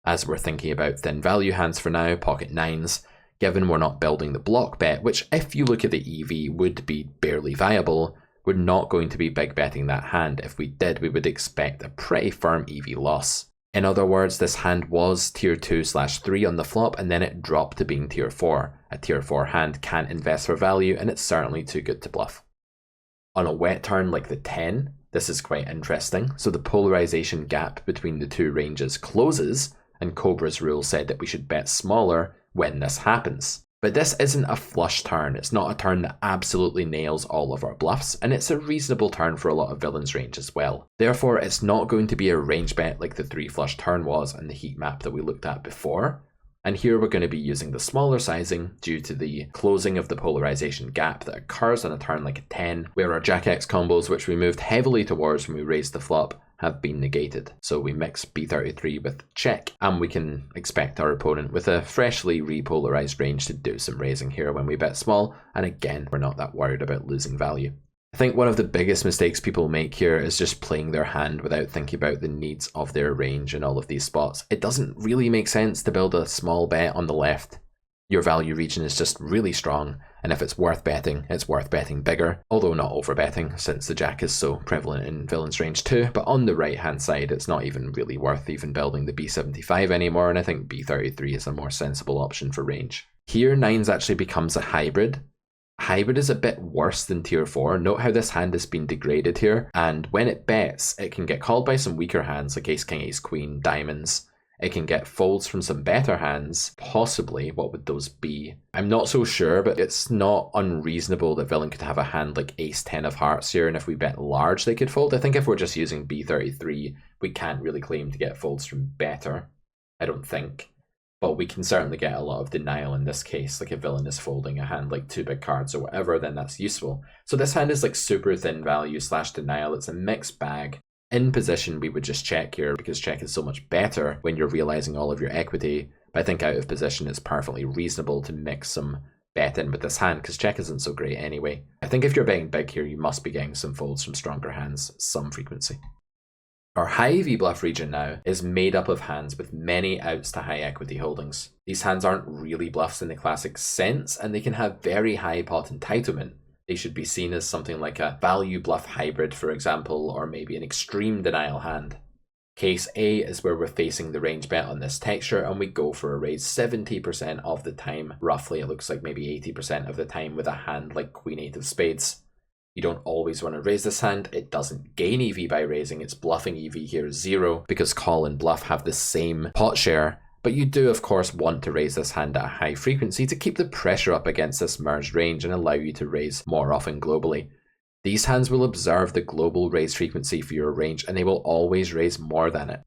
As we're thinking about thin value hands for now, pocket nines, given we're not building the block bet, which if you look at the EV would be barely viable, we're not going to be big betting that hand. If we did, we would expect a pretty firm EV loss. In other words, this hand was tier 2/3 on the flop and then it dropped to being tier 4. A tier 4 hand can't invest for value and it's certainly too good to bluff. On a wet turn like the 10, this is quite interesting. So the polarization gap between the two ranges closes, and Cobra's rule said that we should bet smaller when this happens. But this isn't a flush turn. It's not a turn that absolutely nails all of our bluffs, and it's a reasonable turn for a lot of villain's range as well. Therefore, it's not going to be a range bet like the 3 flush turn was in the heat map that we looked at before. And here we're going to be using the smaller sizing due to the closing of the polarization gap that occurs on a turn like a 10, where our Jack X combos, which we moved heavily towards when we raised the flop, have been negated. So we mix B33 with check, and we can expect our opponent with a freshly repolarized range to do some raising here when we bet small, and again, we're not that worried about losing value. I think one of the biggest mistakes people make here is just playing their hand without thinking about the needs of their range in all of these spots. It doesn't really make sense to build a small bet on the left. Your value region is just really strong, and if it's worth betting bigger, although not over betting since the Jack is so prevalent in villain's range too. But on the right hand side, it's not even really worth even building the B75 anymore, and I think B33 is a more sensible option for range. Here, nines actually becomes a hybrid. Hybrid is a bit worse than tier 4. Note how this hand has been degraded here, and when it bets, it can get called by some weaker hands like ace king, ace queen, diamonds. It can get folds from some better hands, possibly. What would those be? I'm not so sure, but it's not unreasonable that villain could have a hand like ace 10 of hearts here, and if we bet large they could fold. I think if we're just using B33, we can't really claim to get folds from better, I don't think. But we can certainly get a lot of denial in this case, like if villain is folding a hand like 2 big cards or whatever, then that's useful. So this hand is like super thin value / denial, it's a mixed bag. In position we would just check here because check is so much better when you're realizing all of your equity, but I think out of position it's perfectly reasonable to mix some bet in with this hand because check isn't so great anyway. I think if you're betting big here you must be getting some folds from stronger hands, some frequency. Our high EV bluff region now is made up of hands with many outs to high equity holdings. These hands aren't really bluffs in the classic sense, and they can have very high pot entitlement. They should be seen as something like a value bluff hybrid, for example, or maybe an extreme denial hand. Case A is where we're facing the range bet on this texture, and we go for a raise 70% of the time. Roughly, it looks like maybe 80% of the time with a hand like Queen 8 of spades. You don't always want to raise this hand. It doesn't gain EV by raising. Its bluffing EV here is 0 because call and bluff have the same pot share. But you do, of course, want to raise this hand at a high frequency to keep the pressure up against this merged range and allow you to raise more often globally. These hands will observe the global raise frequency for your range and they will always raise more than it.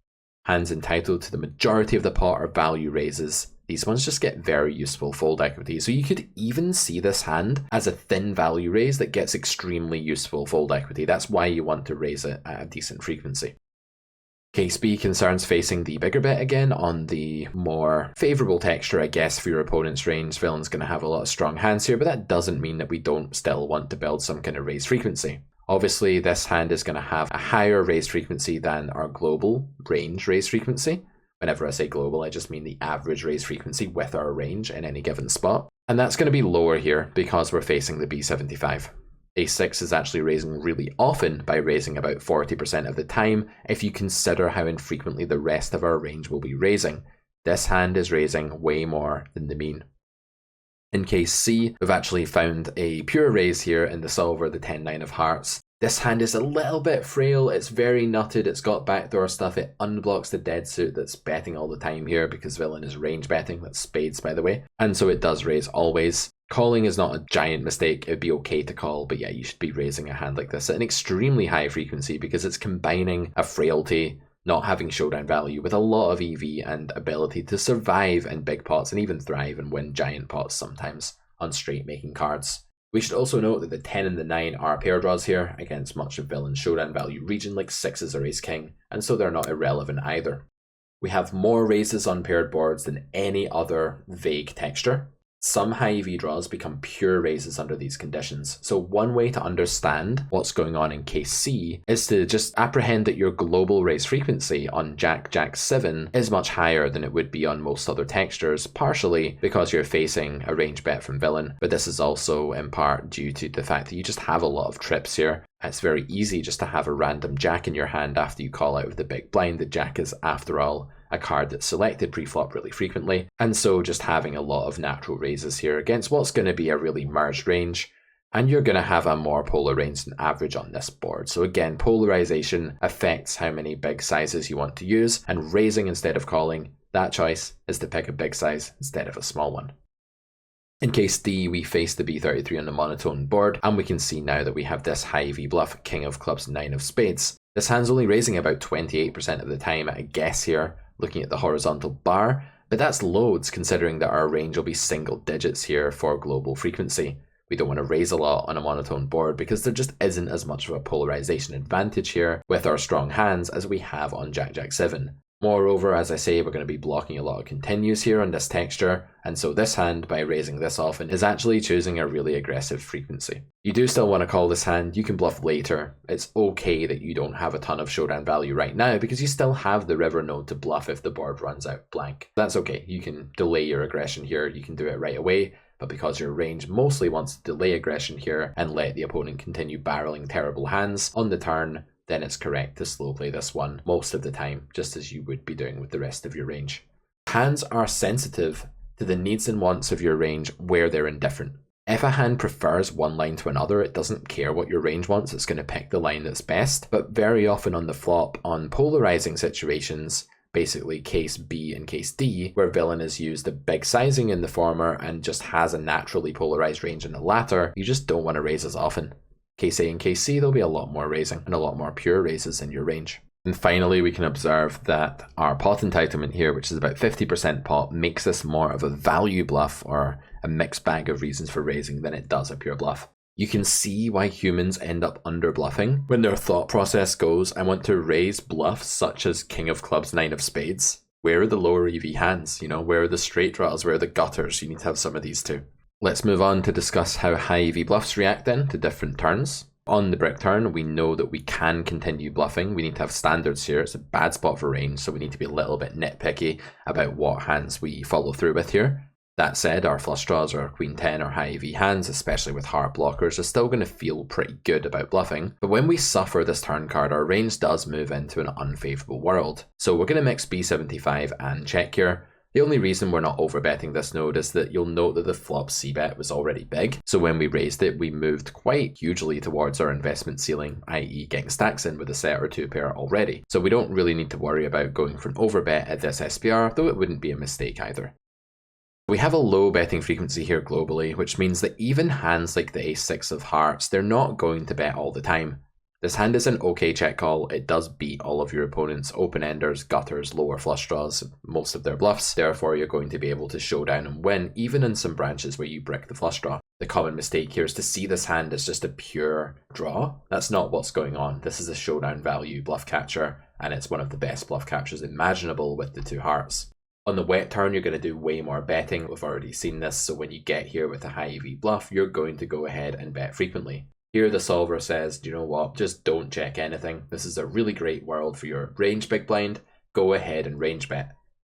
Hands entitled to the majority of the pot are value raises. These ones just get very useful fold equity, so you could even see this hand as a thin value raise that gets extremely useful fold equity. That's why you want to raise it at a decent frequency. Case B concerns facing the bigger bet again on the more favourable texture, I guess, for your opponent's range. Villain's going to have a lot of strong hands here, but that doesn't mean that we don't still want to build some kind of raise frequency. Obviously, this hand is going to have a higher raise frequency than our global range raise frequency. Whenever I say global, I just mean the average raise frequency with our range in any given spot. And that's going to be lower here because we're facing the B75. A6 is actually raising really often by raising about 40% of the time if you consider how infrequently the rest of our range will be raising. This hand is raising way more than the mean. In case C, we've actually found a pure raise here in the solver, the 10-9 of hearts. This hand is a little bit frail, it's very nutted, it's got backdoor stuff, it unblocks the dead suit that's betting all the time here because villain is range betting, that's spades by the way, and so it does raise always. Calling is not a giant mistake, it'd be okay to call, but yeah, you should be raising a hand like this at an extremely high frequency because it's combining a frailty, not having showdown value, with a lot of EV and ability to survive in big pots and even thrive and win giant pots sometimes on straight making cards. We should also note that the 10 and the 9 are pair draws here against much of villain's showdown value region like 6s or ace king, and so they're not irrelevant either. We have more raises on paired boards than any other vague texture. Some high EV draws become pure raises under these conditions, so one way to understand what's going on in case C is to just apprehend that your global raise frequency on Jack-7 is much higher than it would be on most other textures, partially because you're facing a range bet from villain, but this is also in part due to the fact that you just have a lot of trips here. It's very easy just to have a random Jack in your hand after you call out of the big blind. The Jack is, after all, a card that's selected pre-flop really frequently, and so just having a lot of natural raises here against what's going to be a really merged range, and you're going to have a more polar range than average on this board. So again, polarization affects how many big sizes you want to use, and raising instead of calling, that choice is to pick a big size instead of a small one. In case D, we face the B33 on the monotone board, and we can see now that we have this high EV bluff, king of clubs, 9 of spades. This hand's only raising about 28% of the time at a guess here, looking at the horizontal bar, but that's loads considering that our range will be single digits here for global frequency. We don't want to raise a lot on a monotone board because there just isn't as much of a polarization advantage here with our strong hands as we have on Jack-7. Moreover, as I say, we're going to be blocking a lot of continues here on this texture, and so this hand, by raising this often, is actually choosing a really aggressive frequency. You do still want to call this hand, you can bluff later. It's okay that you don't have a ton of showdown value right now because you still have the river node to bluff if the board runs out blank. That's okay, you can delay your aggression here, you can do it right away, but because your range mostly wants to delay aggression here and let the opponent continue barreling terrible hands on the turn, then it's correct to slow play this one most of the time, just as you would be doing with the rest of your range. Hands are sensitive to the needs and wants of your range where they're indifferent. If a hand prefers one line to another, it doesn't care what your range wants, it's going to pick the line that's best, but very often on the flop, on polarizing situations, basically case B and case D, where villain has used a big sizing in the former and just has a naturally polarized range in the latter, you just don't want to raise as often. Case A and case C, there'll be a lot more raising and a lot more pure raises in your range. And finally, we can observe that our pot entitlement here, which is about 50% pot, makes this more of a value bluff or a mixed bag of reasons for raising than it does a pure bluff. You can see why humans end up under bluffing when their thought process goes, I want to raise bluffs such as king of clubs, 9 of spades. Where are the lower EV hands? You know, where are the straight draws? Where are the gutters? You need to have some of these too. Let's move on to discuss how high EV bluffs react then to different turns. On the brick turn, we know that we can continue bluffing. We need to have standards here. It's a bad spot for range, so we need to be a little bit nitpicky about what hands we follow through with here. That said, our flush draws or our queen 10 or high EV hands, especially with heart blockers, are still going to feel pretty good about bluffing. But when we suffer this turn card, our range does move into an unfavorable world. So we're going to mix B75 and check here. The only reason we're not overbetting this node is that you'll note that the flop c-bet was already big, so when we raised it, we moved quite hugely towards our investment ceiling, i.e. getting stacks in with a set or two pair already. So we don't really need to worry about going for an overbet at this SPR, though it wouldn't be a mistake either. We have a low betting frequency here globally, which means that even hands like the ace-6 of hearts, they're not going to bet all the time. This hand is an okay check call. It does beat all of your opponent's open-enders, gutters, lower flush draws, most of their bluffs. Therefore, you're going to be able to show down and win, even in some branches where you brick the flush draw. The common mistake here is to see this hand as just a pure draw. That's not what's going on. This is a showdown value bluff catcher, and it's one of the best bluff catchers imaginable with the two hearts. On the wet turn, you're going to do way more betting. We've already seen this, so when you get here with a high EV bluff, you're going to go ahead and bet frequently. Here the solver says, you know what, just don't check anything. This is a really great world for your range big blind. Go ahead and range bet.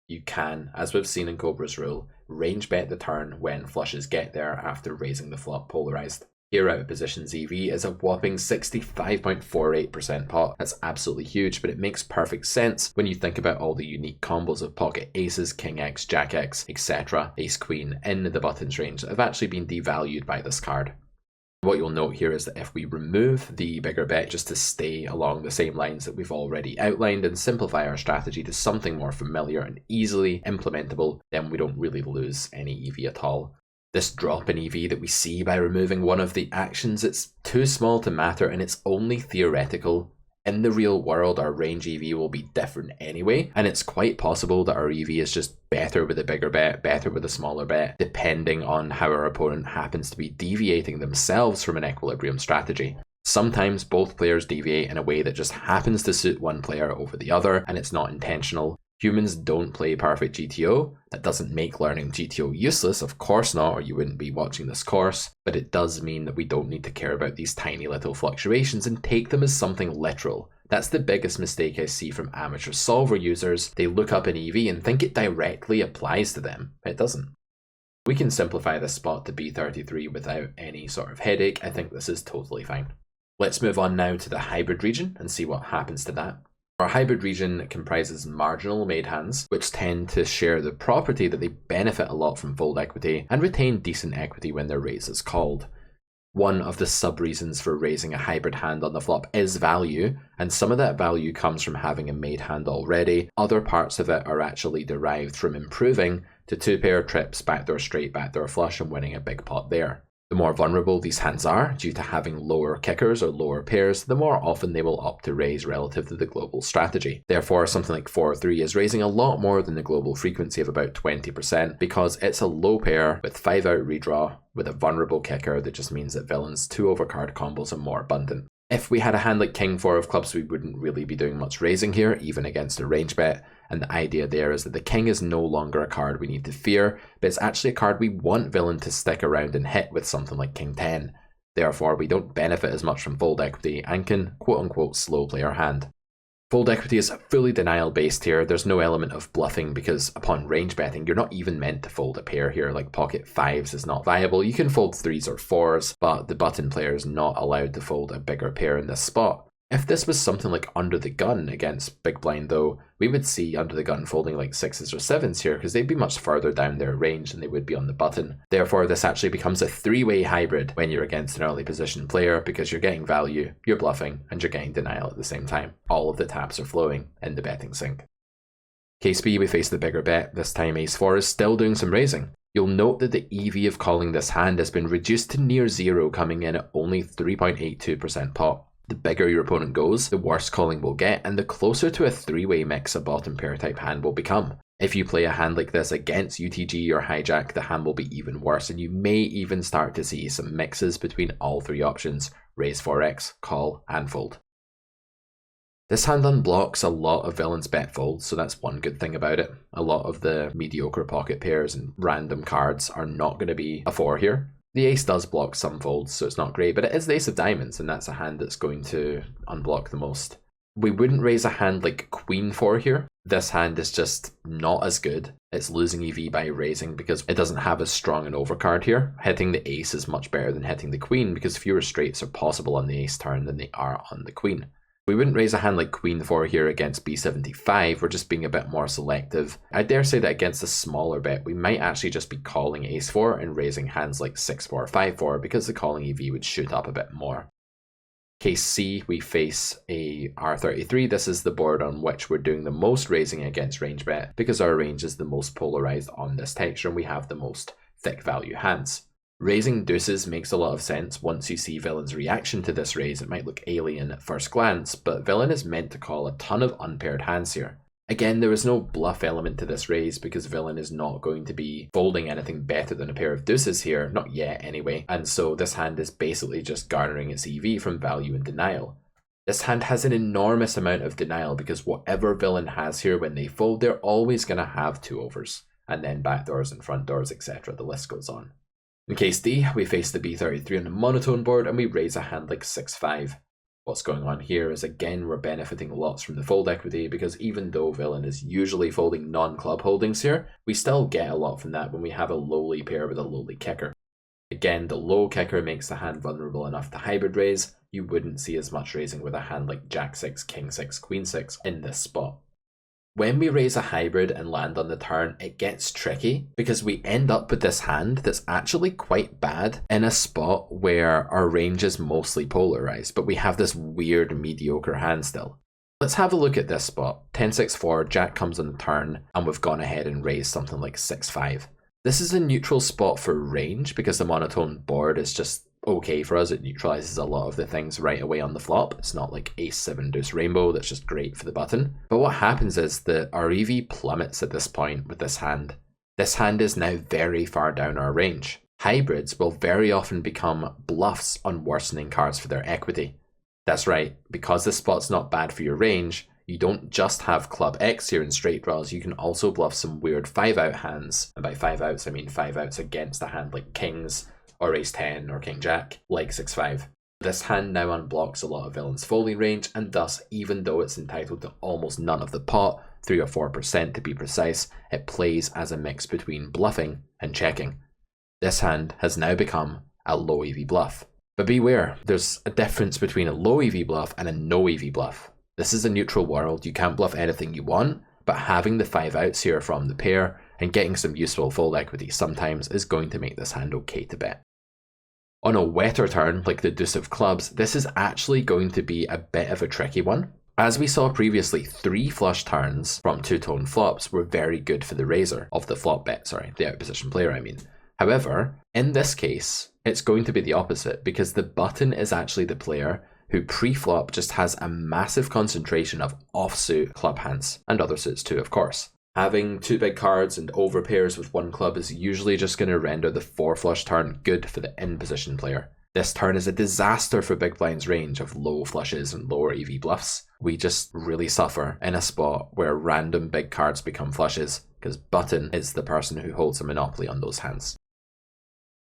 You can, as we've seen in Cobra's rule, range bet the turn when flushes get there after raising the flop polarized. Here out of position's EV is a whopping 65.48% pot. That's absolutely huge, but it makes perfect sense when you think about all the unique combos of pocket aces, king X, jack X, etc., ace queen in the buttons range that have actually been devalued by this card. What you'll note here is that if we remove the bigger bet just to stay along the same lines that we've already outlined and simplify our strategy to something more familiar and easily implementable, then we don't really lose any EV at all. This drop in EV that we see by removing one of the actions, it's too small to matter and it's only theoretical. In the real world, our range EV will be different anyway, and it's quite possible that our EV is just better with a bigger bet, better with a smaller bet, depending on how our opponent happens to be deviating themselves from an equilibrium strategy. Sometimes both players deviate in a way that just happens to suit one player over the other, and it's not intentional. Humans don't play perfect GTO. That doesn't make learning GTO useless, of course not, or you wouldn't be watching this course, but it does mean that we don't need to care about these tiny little fluctuations and take them as something literal. That's the biggest mistake I see from amateur solver users. They look up an EV and think it directly applies to them. It doesn't. We can simplify this spot to B33 without any sort of headache. I think this is totally fine. Let's move on now to the hybrid region and see what happens to that. Our hybrid region comprises marginal made hands, which tend to share the property that they benefit a lot from fold equity and retain decent equity when their raise is called. One of the sub-reasons for raising a hybrid hand on the flop is value, and some of that value comes from having a made hand already. Other parts of it are actually derived from improving to two-pair trips, backdoor straight, backdoor flush, and winning a big pot there. The more vulnerable these hands are, due to having lower kickers or lower pairs, the more often they will opt to raise relative to the global strategy. Therefore, something like 4-3 is raising a lot more than the global frequency of about 20% because it's a low pair with 5-out redraw with a vulnerable kicker that just means that villains' 2 overcard combos are more abundant. If we had a hand like King 4 of clubs, we wouldn't really be doing much raising here, even against a range bet. And the idea there is that the king is no longer a card we need to fear, but it's actually a card we want villain to stick around and hit with something like King 10. Therefore, we don't benefit as much from fold equity and can quote-unquote slow play our hand. Fold equity is fully denial based here. There's no element of bluffing because upon range betting, you're not even meant to fold a pair here, like pocket 5s is not viable. You can fold 3s or 4s, but the button player is not allowed to fold a bigger pair in this spot. If this was something like under the gun against big blind though, we would see under the gun folding like 6s or 7s here because they'd be much further down their range than they would be on the button. Therefore, this actually becomes a three-way hybrid when you're against an early position player because you're getting value, you're bluffing, and you're getting denial at the same time. All of the taps are flowing in the betting sink. Case B, we face the bigger bet. This time ace 4 is still doing some raising. You'll note that the EV of calling this hand has been reduced to near zero, coming in at only 3.82% pot. The bigger your opponent goes, the worse calling will get, and the closer to a three-way mix a bottom pair type hand will become. If you play a hand like this against UTG or hijack, the hand will be even worse, and you may even start to see some mixes between all three options, raise 4x, call, and fold. This hand unblocks a lot of villains bet folds, so that's one good thing about it. A lot of the mediocre pocket pairs and random cards are not going to be a 4 here. The ace does block some folds, so it's not great, but it is the ace of diamonds, and that's a hand that's going to unblock the most. We wouldn't raise a hand like queen 4 here. This hand is just not as good. It's losing EV by raising because it doesn't have as strong an overcard here. Hitting the ace is much better than hitting the queen because fewer straights are possible on the ace turn than they are on the queen. We wouldn't raise a hand like Queen 4 here against B75, we're just being a bit more selective. I dare say that against a smaller bet, we might actually just be calling Ace 4 and raising hands like 6-4, 5-4 because the calling EV would shoot up a bit more. Case C, we face a R33. This is the board on which we're doing the most raising against range bet because our range is the most polarized on this texture and we have the most thick value hands. Raising deuces makes a lot of sense once you see Villain's reaction to this raise. It might look alien at first glance, but Villain is meant to call a ton of unpaired hands here. Again, there is no bluff element to this raise because Villain is not going to be folding anything better than a pair of deuces here, not yet anyway, and so this hand is basically just garnering its EV from value and denial. This hand has an enormous amount of denial because whatever Villain has here when they fold, they're always going to have 2-overs, and then backdoors and front doors, etc. The list goes on. In case D, we face the B33 on a monotone board and we raise a hand like 6-5. What's going on here is again we're benefiting lots from the fold equity because even though Villain is usually folding non-club holdings here, we still get a lot from that when we have a lowly pair with a lowly kicker. Again, the low kicker makes the hand vulnerable enough to hybrid raise. You wouldn't see as much raising with a hand like Jack 6, King 6, Queen 6 in this spot. When we raise a hybrid and land on the turn, it gets tricky because we end up with this hand that's actually quite bad in a spot where our range is mostly polarized, but we have this weird mediocre hand still. Let's have a look at this spot. 10-6-4, Jack comes on the turn, and we've gone ahead and raised something like 6-5. This is a neutral spot for range because the monotone board is just okay for us. It neutralizes a lot of the things right away on the flop. It's not like Ace 7 Deuce Rainbow that's just great for the button. But what happens is that our EV plummets at this point with this hand. This hand is now very far down our range. Hybrids will very often become bluffs on worsening cards for their equity. That's right, because this spot's not bad for your range, you don't just have club X here in straight draws, you can also bluff some weird 5-out hands. And by 5-outs I mean 5-outs against a hand like Kings, or Ace 10 or King Jack, like 6-5. This hand now unblocks a lot of Villain's folding range, and thus, even though it's entitled to almost none of the pot, 3 or 4% to be precise, it plays as a mix between bluffing and checking. This hand has now become a low EV bluff. But beware, there's a difference between a low EV bluff and a no EV bluff. This is a neutral world, you can't bluff anything you want, but having the 5-outs here from the pair and getting some useful fold equity sometimes is going to make this hand okay to bet. On a wetter turn, like the deuce of clubs, this is actually going to be a bit of a tricky one. As we saw previously, 3 flush turns from two-tone flops were very good for the raiser of the flop bet, the out-of-position player I mean. However, in this case, it's going to be the opposite because the button is actually the player who pre-flop just has a massive concentration of offsuit club hands, and other suits too, of course. Having 2 big cards and overpairs with 1 club is usually just going to render the 4 flush turn good for the in-position player. This turn is a disaster for Big Blind's range of low flushes and lower EV bluffs. We just really suffer in a spot where random big cards become flushes, because button is the person who holds a monopoly on those hands.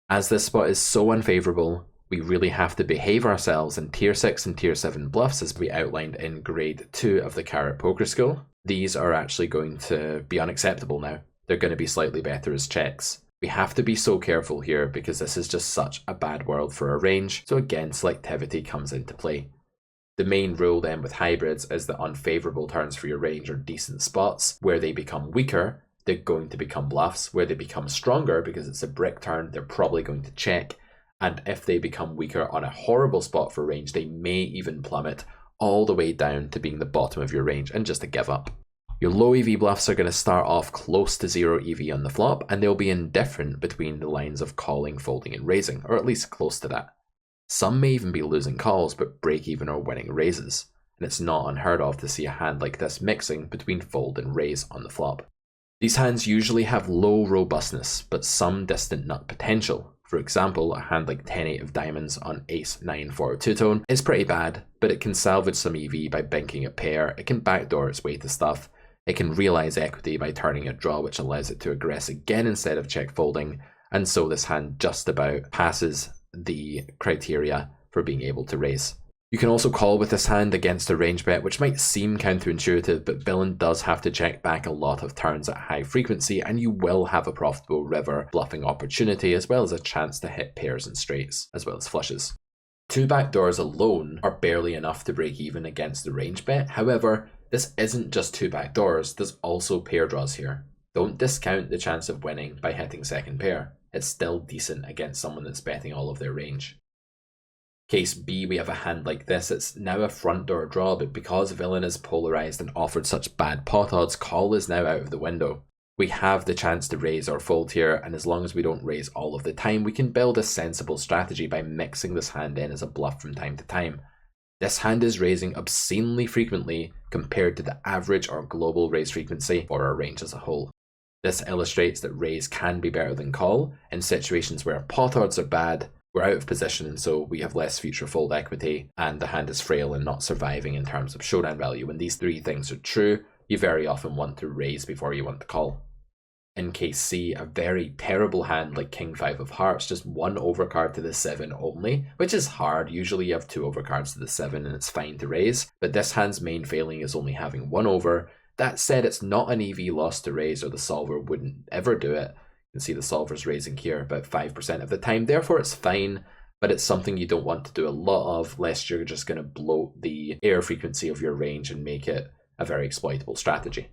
As this spot is so unfavourable, we really have to behave ourselves in tier 6 and tier 7 bluffs as we outlined in grade 2 of the Carrot Poker School. These are actually going to be unacceptable now. They're going to be slightly better as checks. We have to be so careful here because this is just such a bad world for our range, so again selectivity comes into play. The main rule then with hybrids is that unfavourable turns for your range are decent spots. Where they become weaker, they're going to become bluffs. Where they become stronger, because it's a brick turn, they're probably going to check. And if they become weaker on a horrible spot for range, they may even plummet all the way down to being the bottom of your range and just a give up. Your low EV bluffs are going to start off close to 0 EV on the flop, and they'll be indifferent between the lines of calling, folding and raising, or at least close to that. Some may even be losing calls but break even or winning raises, and it's not unheard of to see a hand like this mixing between fold and raise on the flop. These hands usually have low robustness, but some distant nut potential. For example, a hand like 10-8 of diamonds on Ace 9 for a two-tone is pretty bad, but it can salvage some EV by banking a pair, it can backdoor its way to stuff, it can realise equity by turning a draw which allows it to aggress again instead of check folding, and so this hand just about passes the criteria for being able to raise. You can also call with this hand against a range bet, which might seem counterintuitive, but villain does have to check back a lot of turns at high frequency, and you will have a profitable river bluffing opportunity, as well as a chance to hit pairs and straights, as well as flushes. 2 backdoors alone are barely enough to break even against the range bet. However, this isn't just 2 backdoors, there's also pair draws here. Don't discount the chance of winning by hitting second pair. It's still decent against someone that's betting all of their range. Case B, we have a hand like this. It's now a front door draw, but because villain is polarized and offered such bad pot odds, call is now out of the window. We have the chance to raise or fold here, and as long as we don't raise all of the time, we can build a sensible strategy by mixing this hand in as a bluff from time to time. This hand is raising obscenely frequently compared to the average or global raise frequency for our range as a whole. This illustrates that raise can be better than call in situations where pot odds are bad, we're out of position and so we have less future fold equity, and the hand is frail and not surviving in terms of showdown value. When these 3 things are true, you very often want to raise before you want to call. In case C, a very terrible hand like King 5 of Hearts, just 1 overcard to the 7 only, which is hard. Usually you have 2 overcards to the 7 and it's fine to raise, but this hand's main failing is only having 1 over. That said, it's not an EV loss to raise, or the solver wouldn't ever do it. You can see the solver's raising here about 5% of the time, therefore it's fine, but it's something you don't want to do a lot of, lest you're just going to bloat the air frequency of your range and make it a very exploitable strategy.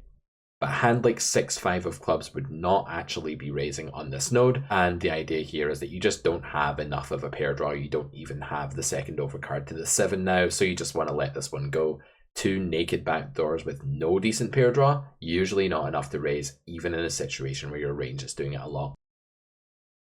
But a hand like 6-5 of clubs would not actually be raising on this node, and the idea here is that you just don't have enough of a pair draw. You don't even have the second overcard to the 7 now, so you just want to let this one go. 2 naked backdoors with no decent pair draw, usually not enough to raise, even in a situation where your range is doing it a lot.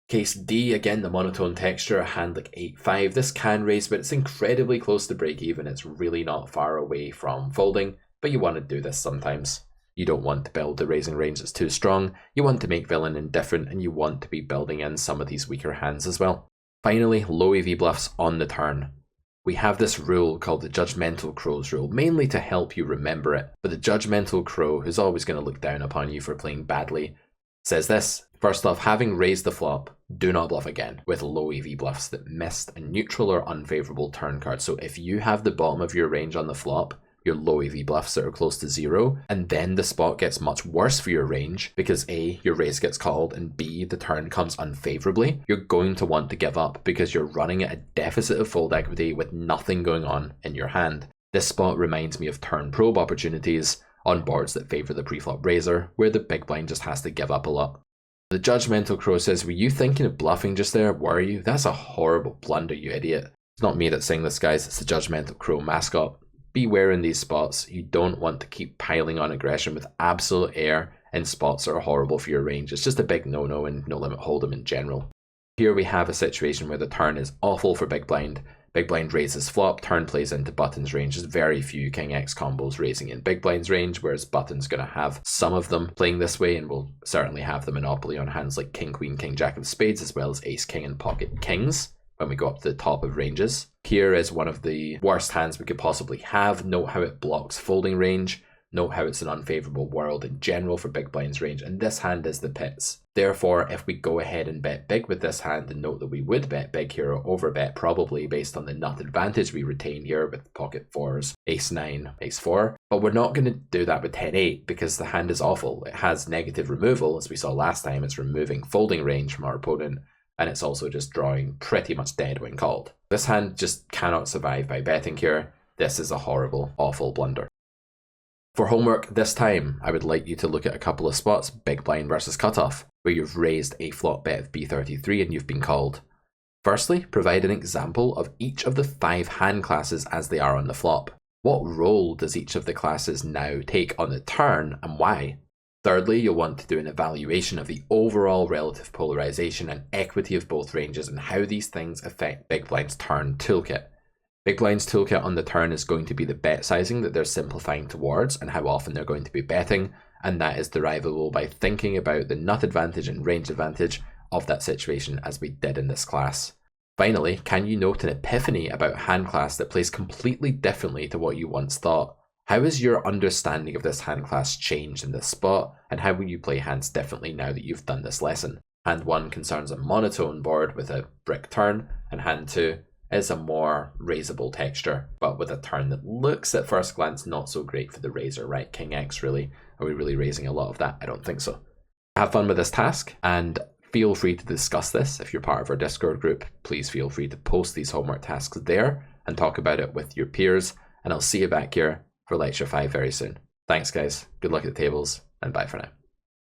Case D, again the monotone texture, a hand like 8-5. This can raise, but it's incredibly close to break even. It's really not far away from folding, but you want to do this sometimes. You don't want to build the raising range that's too strong, you want to make villain indifferent, and you want to be building in some of these weaker hands as well. Finally, low EV bluffs on the turn. We have this rule called the Judgmental Crow's rule, mainly to help you remember it, but the Judgmental Crow, who's always going to look down upon you for playing badly, says this. First off, having raised the flop, do not bluff again with low EV bluffs that missed a neutral or unfavourable turn card. So if you have the bottom of your range on the flop, your low EV bluffs that are close to 0, and then the spot gets much worse for your range because A, your raise gets called, and B, the turn comes unfavorably, you're going to want to give up because you're running at a deficit of fold equity with nothing going on in your hand. This spot reminds me of turn probe opportunities on boards that favor the preflop raiser, where the big blind just has to give up a lot. The Judgmental Crow says, were you thinking of bluffing just there? Were you? That's a horrible blunder, you idiot. It's not me that's saying this, guys, it's the Judgmental Crow mascot. Beware in these spots. You don't want to keep piling on aggression with absolute air in spots that are horrible for your range. It's just a big no-no in No Limit Hold'em in general. Here we have a situation where the turn is awful for big blind. Big blind raises flop, turn plays into button's range. There's very few King X combos raising in big blind's range, whereas button's going to have some of them playing this way, and will certainly have the monopoly on hands like King Queen, King Jack of Spades, as well as Ace King and Pocket Kings when we go up to the top of ranges. Here is one of the worst hands we could possibly have. Note how it blocks folding range. Note how it's an unfavorable world in general for big blind's range, and this hand is the pits. Therefore, if we go ahead and bet big with this hand, and note that we would bet big here or overbet probably based on the nut advantage we retain here with pocket fours, ace 9, ace 4, but we're not going to do that with 10-8 because the hand is awful. It has negative removal, as we saw last time. It's removing folding range from our opponent, and it's also just drawing pretty much dead when called. This hand just cannot survive by betting here. This is a horrible, awful blunder. For homework this time, I would like you to look at a couple of spots, big blind versus cutoff, where you've raised a flop bet of B33 and you've been called. Firstly, provide an example of each of the 5 hand classes as they are on the flop. What role does each of the classes now take on the turn, and why? Thirdly, you'll want to do an evaluation of the overall relative polarization and equity of both ranges and how these things affect big blind's turn toolkit. Big blind's toolkit on the turn is going to be the bet sizing that they're simplifying towards and how often they're going to be betting, and that is derivable by thinking about the nut advantage and range advantage of that situation as we did in this class. Finally, can you note an epiphany about a hand class that plays completely differently to what you once thought? How has your understanding of this hand class changed in this spot, and how will you play hands differently now that you've done this lesson? Hand 1 concerns a monotone board with a brick turn, and hand 2 is a more raisable texture, but with a turn that looks at first glance not so great for the raiser, right? King X, really? Are we really raising a lot of that? I don't think so. Have fun with this task, and Feel free to discuss this. If you're part of our Discord group, please feel free to post these homework tasks there and talk about it with your peers. And I'll see you back here for lecture 5 very soon. Thanks, guys. Good luck at the tables, and bye for now.